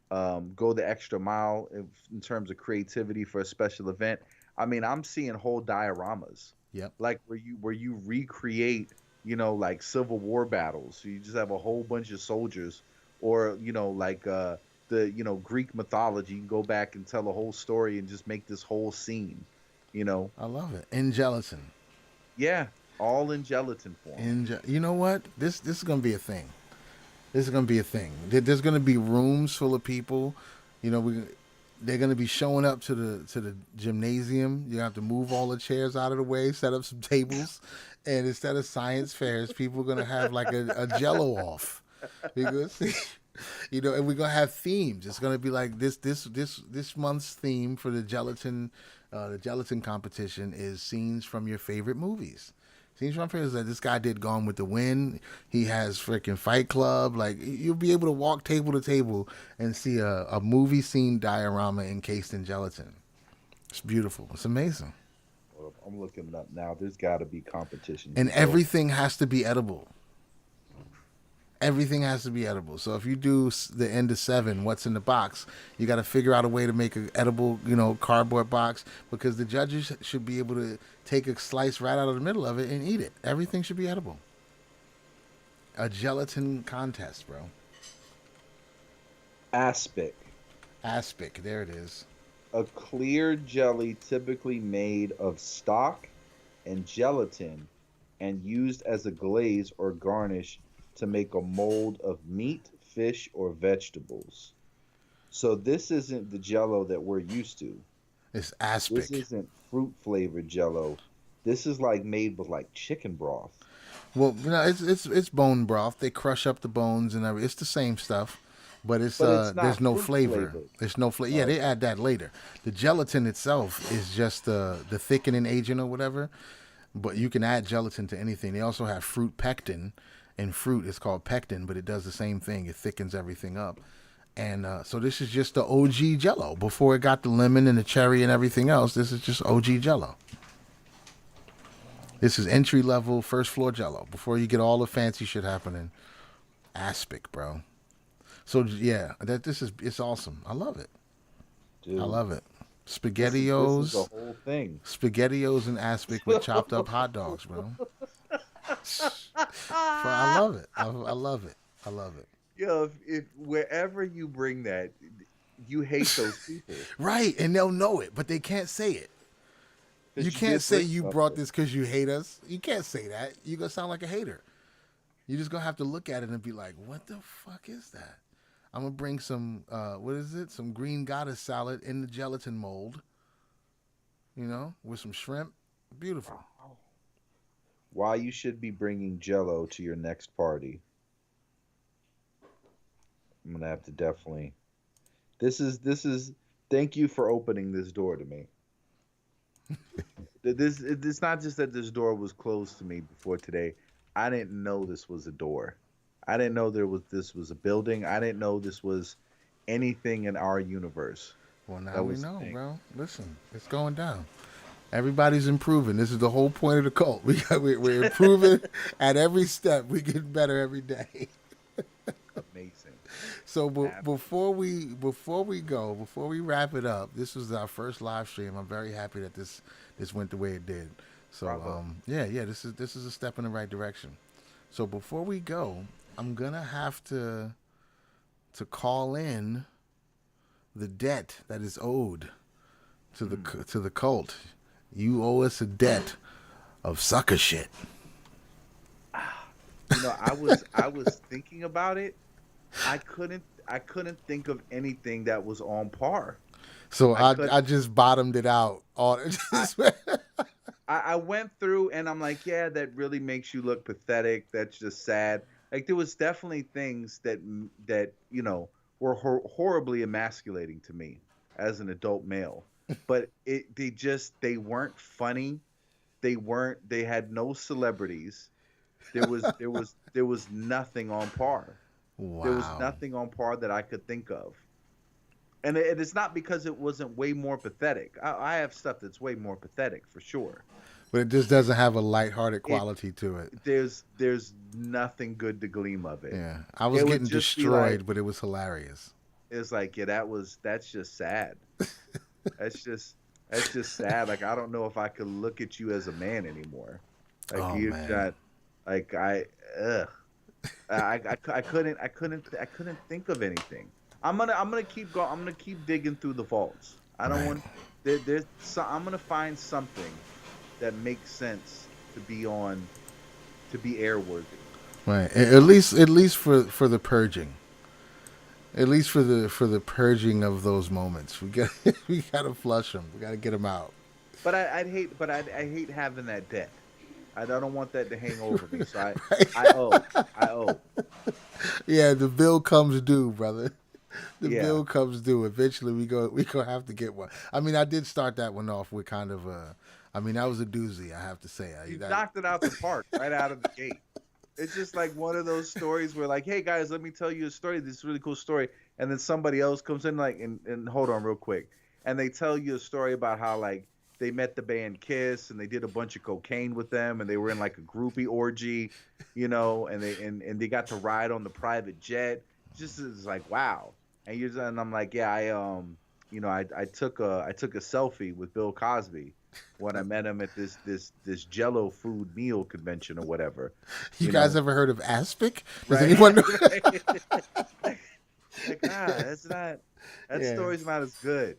the extra mile in terms of creativity for a special event, I mean, I'm seeing whole dioramas, Yep, like where you recreate, like Civil War battles. So you just have a whole bunch of soldiers, or like the Greek mythology. You can go back and tell a whole story and just make this whole scene. You know, I love it. In gelatin. yeah, all in gelatin form. You know what? This is gonna be a thing. This is gonna be a thing. There's gonna be rooms full of people. You know, they're gonna be showing up to the gymnasium. You have to move all the chairs out of the way, set up some tables, and instead of science fairs, people are gonna have like a Jello off. Because and we're gonna have themes. It's gonna be like this month's theme for the gelatin competition is scenes from your favorite movies. Scenes from favorite is that this guy did Gone with the Wind. He has freaking Fight Club. Like you'll be able to walk table to table and see a movie scene diorama encased in gelatin. It's beautiful. It's amazing. Well, I'm looking it up now. There's got to be competitions. And So everything has to be edible. Everything has to be edible. So if you do the end of seven, what's in the box? You got to figure out a way to make an edible, cardboard box because the judges should be able to take a slice right out of the middle of it and eat it. Everything should be edible. A gelatin contest, bro. aspic, Aspic, there it is. a clear jelly typically made of stock and gelatin and used as a glaze or garnish to make a mold of meat, fish, or vegetables. So this isn't the jello that we're used to. It's This aspic. isn't fruit flavored jello. This is like made with like chicken broth. Well, it's bone broth. They crush up the bones and everything. It's the same stuff, but it's But it's there's not no fruit flavor. flavored. There's no flavor. Yeah, they Okay. add that later. The gelatin itself is just the thickening agent or whatever. But you can add gelatin to anything. They also have fruit pectin. In fruit, it's called pectin, but it does the same thing. It thickens everything up. And so this is just the OG Jello. Before it got the lemon and the cherry and everything else, this is just OG Jello. This is entry level, first floor Jello. Before you get all the fancy shit happening, aspic, bro. So yeah, it's awesome. I love it. I Dude, love it. this is a Spaghettios, whole thing. spaghettios and aspic with chopped up hot dogs, bro. I love it. I love it. I love it. Yo, if wherever you bring that, you hate those people Right, and they'll know it, but they can't say it. You because you can't did say bring you brought something. this because you hate us. You can't say that. You're gonna sound like a hater. You're just gonna have to look at it and be like, "What the fuck is that?" I'm gonna bring some. What is it? Some green goddess salad in the gelatin mold. With some shrimp. Beautiful. Why you should be bringing Jello to your next party? I'm gonna have to definitely. This is. Thank you for opening this door to me. It's not just that this door was closed to me before today. I didn't know this was a door. I didn't know this was a building. I didn't know this was anything in our universe. Well, now That we was the know, thing. bro. Listen, it's going down. Everybody's improving. This is the whole point of the cult. We're improving at every step. We get better every day. Amazing. So Ab- before we wrap it up, this was our first live stream. I'm very happy that this went the way it did. So Bravo. yeah, this is a step in the right direction. So before we go, I'm gonna have to call in the debt that is owed to the cult. You owe us a debt of sucker shit. I was thinking about it. I couldn't think of anything that was on par. So I could I just bottomed it out. All I I went through and I'm like, yeah, that really makes you look pathetic. That's just sad. Like there was definitely things that were horribly emasculating to me as an adult male. But they weren't funny. They had no celebrities. There was nothing on par. There was wow. nothing on par that I could think of. And it's not because it wasn't way more pathetic. I have stuff that's way more pathetic for sure. But it just doesn't have a lighthearted It quality to it. there's nothing good to gleam of it. Yeah, I was It would getting just be like destroyed, but it was hilarious. it's like yeah, that's just sad. That's just that's just sad. Like I don't know if I could look at you as a man anymore. Like Oh you man, got like ugh. I couldn't think of anything. I'm gonna keep going. I'm gonna keep digging through the vaults. I don't right, want I'm gonna find something that makes sense to be on to be airworthy. right. At least for the purging. At least for the purging of those moments, we gotta flush them. We gotta get them out. But I hate having that debt. I don't want that to hang over me. So I Right. owe. I owe. Yeah, the bill comes due, brother. The Yeah. bill comes due. Eventually, we gonna have to get one. I mean, I did start that one off with kind of a. I mean, that was a doozy. I have to say. You knocked it out the park right out of the gate. It's just like one of those stories where like, hey guys, let me tell you a story. This really cool story, and then somebody else comes in like, and hold on real quick, and they tell you a story about how like they met the band Kiss and they did a bunch of cocaine with them and they were in like a groupie orgy, and they got to ride on the private jet. Just is like wow, and I'm like, yeah, I took a selfie with Bill Cosby when I met him at this Jello food meal convention or whatever, You you guys know, ever heard of Aspic? Does right? anyone know? Right. Like that's not that Yeah, story's not as good.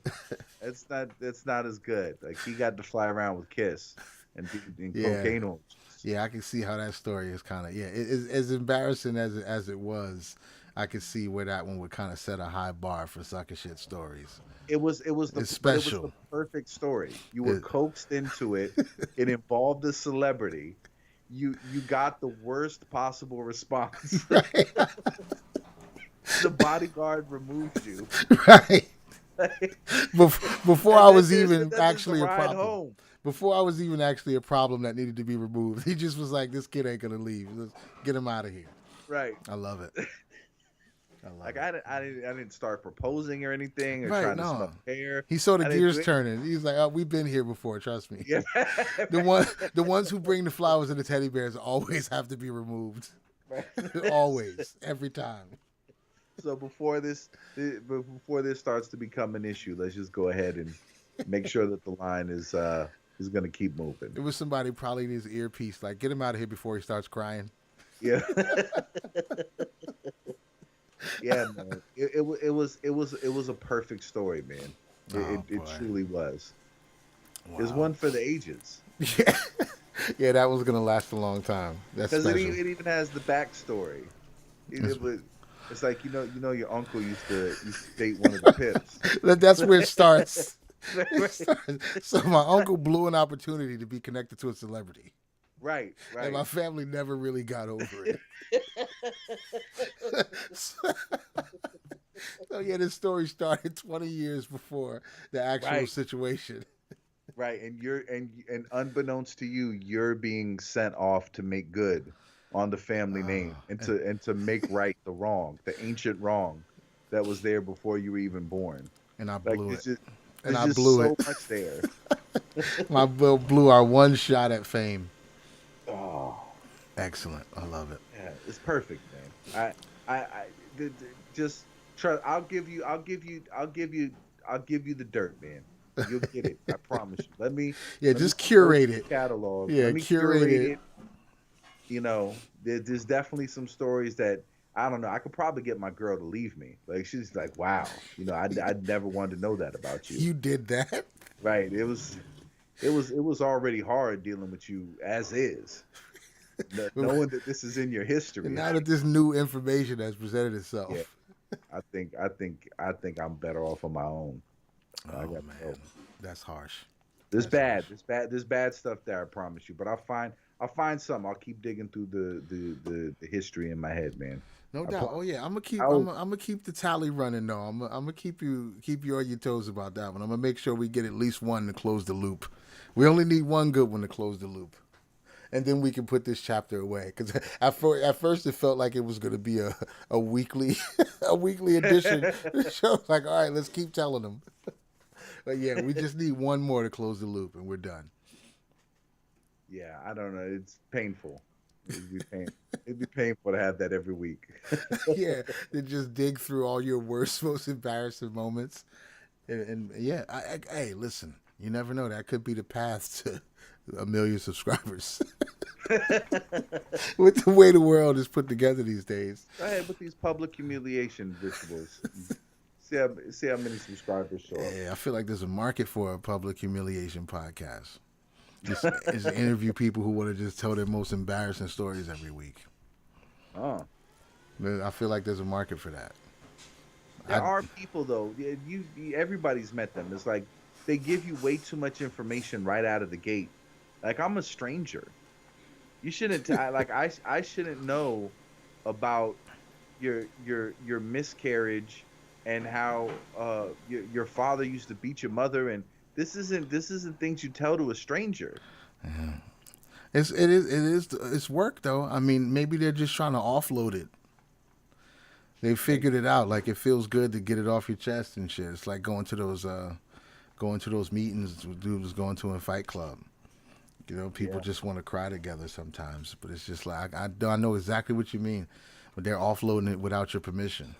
That's not as good. Like he got to fly around with Kiss and do and yeah, cocaine orgies. yeah. I can see how that story is kind of yeah. As embarrassing as it was, I could see where that one would kind of set a high bar for sucker shit stories. It's It was the special. perfect story. You were It, coaxed into it. It involved a celebrity. You got the worst possible response. right, The bodyguard removed you. right. Before I was And even then there's the actually a ride problem. home. Before I was even actually a problem that needed to be removed, he just was like, "This kid ain't gonna leave. Let's get him out of here." Right. I love it. I love Like it. I didn't start proposing or anything or Right? trying to No, smell hair. he saw the I didn't gears do it. turning. He's like, "Oh, we've been here before. Trust me." Yeah. The ones who bring the flowers and the teddy bears always have to be removed. Right. Always, every time. So before this starts to become an issue, let's just go ahead and make sure that the line is going to keep moving. It was somebody probably in his earpiece, like, get him out of here before he starts crying. Yeah. Yeah, man. It was a perfect story, man. It, Oh it, it boy, truly was. It's wow. one for the ages Yeah, yeah, that was gonna last a long time. That's because it, special. e- it even has the backstory. It's, It's like your uncle used to date one of the Pips. that's where it starts. It Right, starts. So my uncle blew an opportunity to be connected to a celebrity, right, and right. my family never really got over it. So, so yeah, this story started 20 years before the actual Right. situation. right, and and unbeknownst to you, you're being sent off to make good on the family name and And, to make right the wrong, the ancient wrong that was there before you were even born. and I Like blew it. And there's I just blew it. so much there. I blew our one shot at fame. Oh, Excellent. I love it. yeah, it's perfect, man. Just trust. I'll give you the dirt, man. You'll get it. I promise you. Yeah, Let me just go through curate the it. catalog. Yeah, Let me curate curate it. it. There's definitely some stories that I don't know. I could probably get my girl to leave me. Like she's like, wow, I never wanted to know that about you. You did that. Right? It was already hard dealing with you as is, knowing that this is in your And history. now that this new information has presented Yeah, itself. I think I'm better off on my own. I Oh got to man, go. that's harsh. There's That's harsh. bad. There's bad stuff there. I promise you. But I'll find some. I'll keep digging through the history in my head, man. No I doubt. promise. Oh yeah, I'll, I'm gonna keep the tally running though. I'm gonna keep you on your toes about that one. I'm gonna make sure we get at least one to close the loop. We only need one good one to close the loop, and then we can put this chapter away. Because at first it felt like it was gonna be a weekly a weekly edition. So like, all right, let's keep telling them. But yeah, we just need one more to close the loop, and we're done. yeah, I don't know. It's painful. It'd be painful to have that every week. Yeah, to just dig through all your worst, most embarrassing moments. And yeah, hey, listen, you never know. That could be the path to 1 million subscribers. With the way the world is put together these days. Go ahead with these public humiliation rituals. See how many subscribers show up. Yeah, I feel like there's a market for a public humiliation podcast. Just interview people who want to just tell their most embarrassing stories every week. Oh. I feel like there's a market for that. There are people though. Everybody's met them. It's like they give you way too much information right out of the gate. Like I'm a stranger. You shouldn't like I shouldn't know about your miscarriage and how your father used to beat your mother, and this isn't things you tell to a stranger. Yeah. It's work though. I mean, maybe they're just trying to offload it. They figured it out. Like it feels good to get it off your chest and shit. It's like going to those meetings dude was going to in Fight Club. You know, people Yeah. just want to cry together sometimes, but it's just like I know exactly what you mean, but they're offloading it without your permission.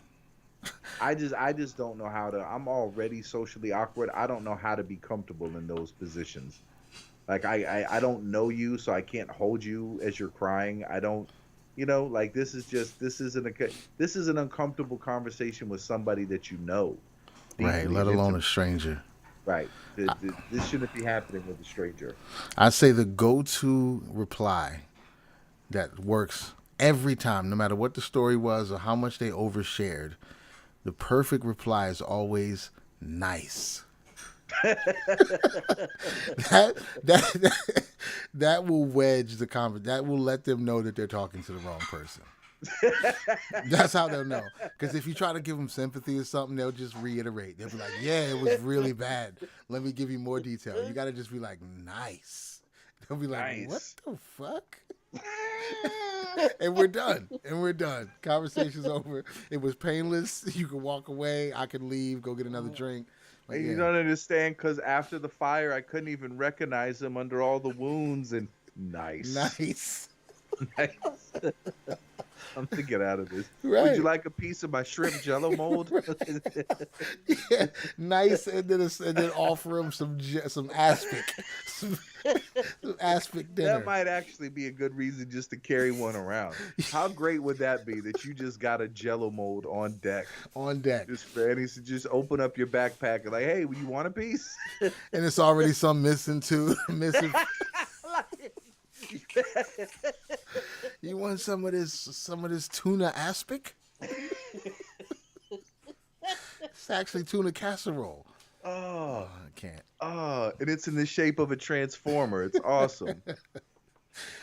I just don't know how to. I'm already socially awkward. I don't know how to be comfortable in those positions. Like I don't know you, so I can't hold you as you're crying. I don't, like this is an uncomfortable conversation with somebody that you know Right, deeply let and alone a intimately. stranger. Right. This shouldn't be happening with a stranger. I say the go-to reply that works every time, no matter what the story was or how much they overshared. The perfect reply is always nice. That will wedge the conversation. That will let them know that they're talking to the wrong person. That's how they'll know. Because if you try to give them sympathy or something, they'll just reiterate. They'll be like, "Yeah, it was really bad. Let me give you more detail." You got to just be like, "Nice." They'll be like, "What Nice. the fuck?" And we're done. And we're done. Conversation's over. It was painless. You can walk away. I can leave. Go get another drink. Like, And you yeah, don't understand because after the fire, I couldn't even recognize him under all the wounds. And nice, nice. nice. I'm to get out of this. Would you Right. like a piece of my shrimp Jello mold? Yeah, nice, and then offer him some aspic, some aspic That dinner might actually be a good reason just to carry one around. How great would that be that you just got a Jello mold on deck? on deck, Just for any, so just open up your backpack and like, hey, you want a piece? and it's already some missing too. Missing. You want some of this tuna aspic? It's actually tuna casserole. Oh, Oh, I can't. and it's in the shape of a transformer. It's awesome.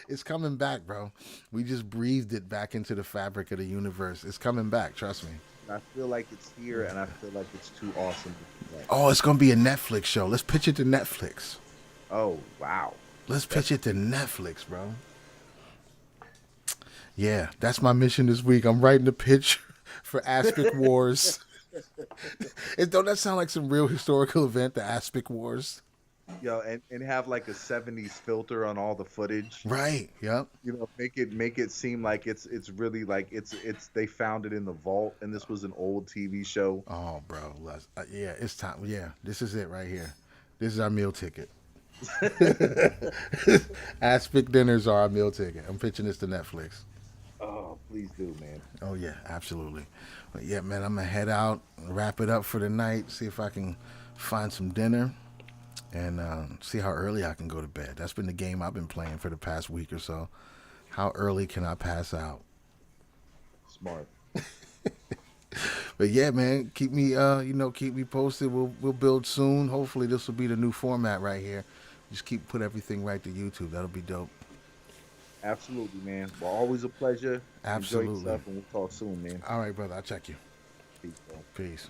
It's coming back, bro. We just breathed it back into the fabric of the universe. It's coming back. Trust me. I feel like it's here, and I feel like it's too awesome to be back. Oh, it's gonna be a Netflix show. Let's pitch it to Netflix. Oh wow. Let's That's pitch it to Netflix, bro. Yeah, that's my mission this week. I'm writing the pitch for Aspic Wars. Don't that sound like some real historical event, the Aspic Wars? yo, and have like a 70s filter on all the footage. Right. Yep. You know, make it seem like it's really like it's they found it in the vault and this was an old TV show. Oh, bro. Yeah, it's time. Yeah, this is it right here. This is our meal ticket. Aspic dinners are our meal ticket. I'm pitching this to Netflix. Oh, please do, man. Oh yeah, absolutely. But yeah, man, I'm gonna head out, wrap it up for the night, see if I can find some dinner, and see how early I can go to bed. That's been the game I've been playing for the past week or so. How early can I pass out? Smart. But yeah, man, keep me posted. We'll build soon. Hopefully, this will be the new format right here. Just put everything right to YouTube. That'll be dope. Absolutely, man. Well, always a pleasure. Enjoy Absolutely. yourself and we'll talk soon, man. All right, brother. I'll check you. Peace, bro. Peace.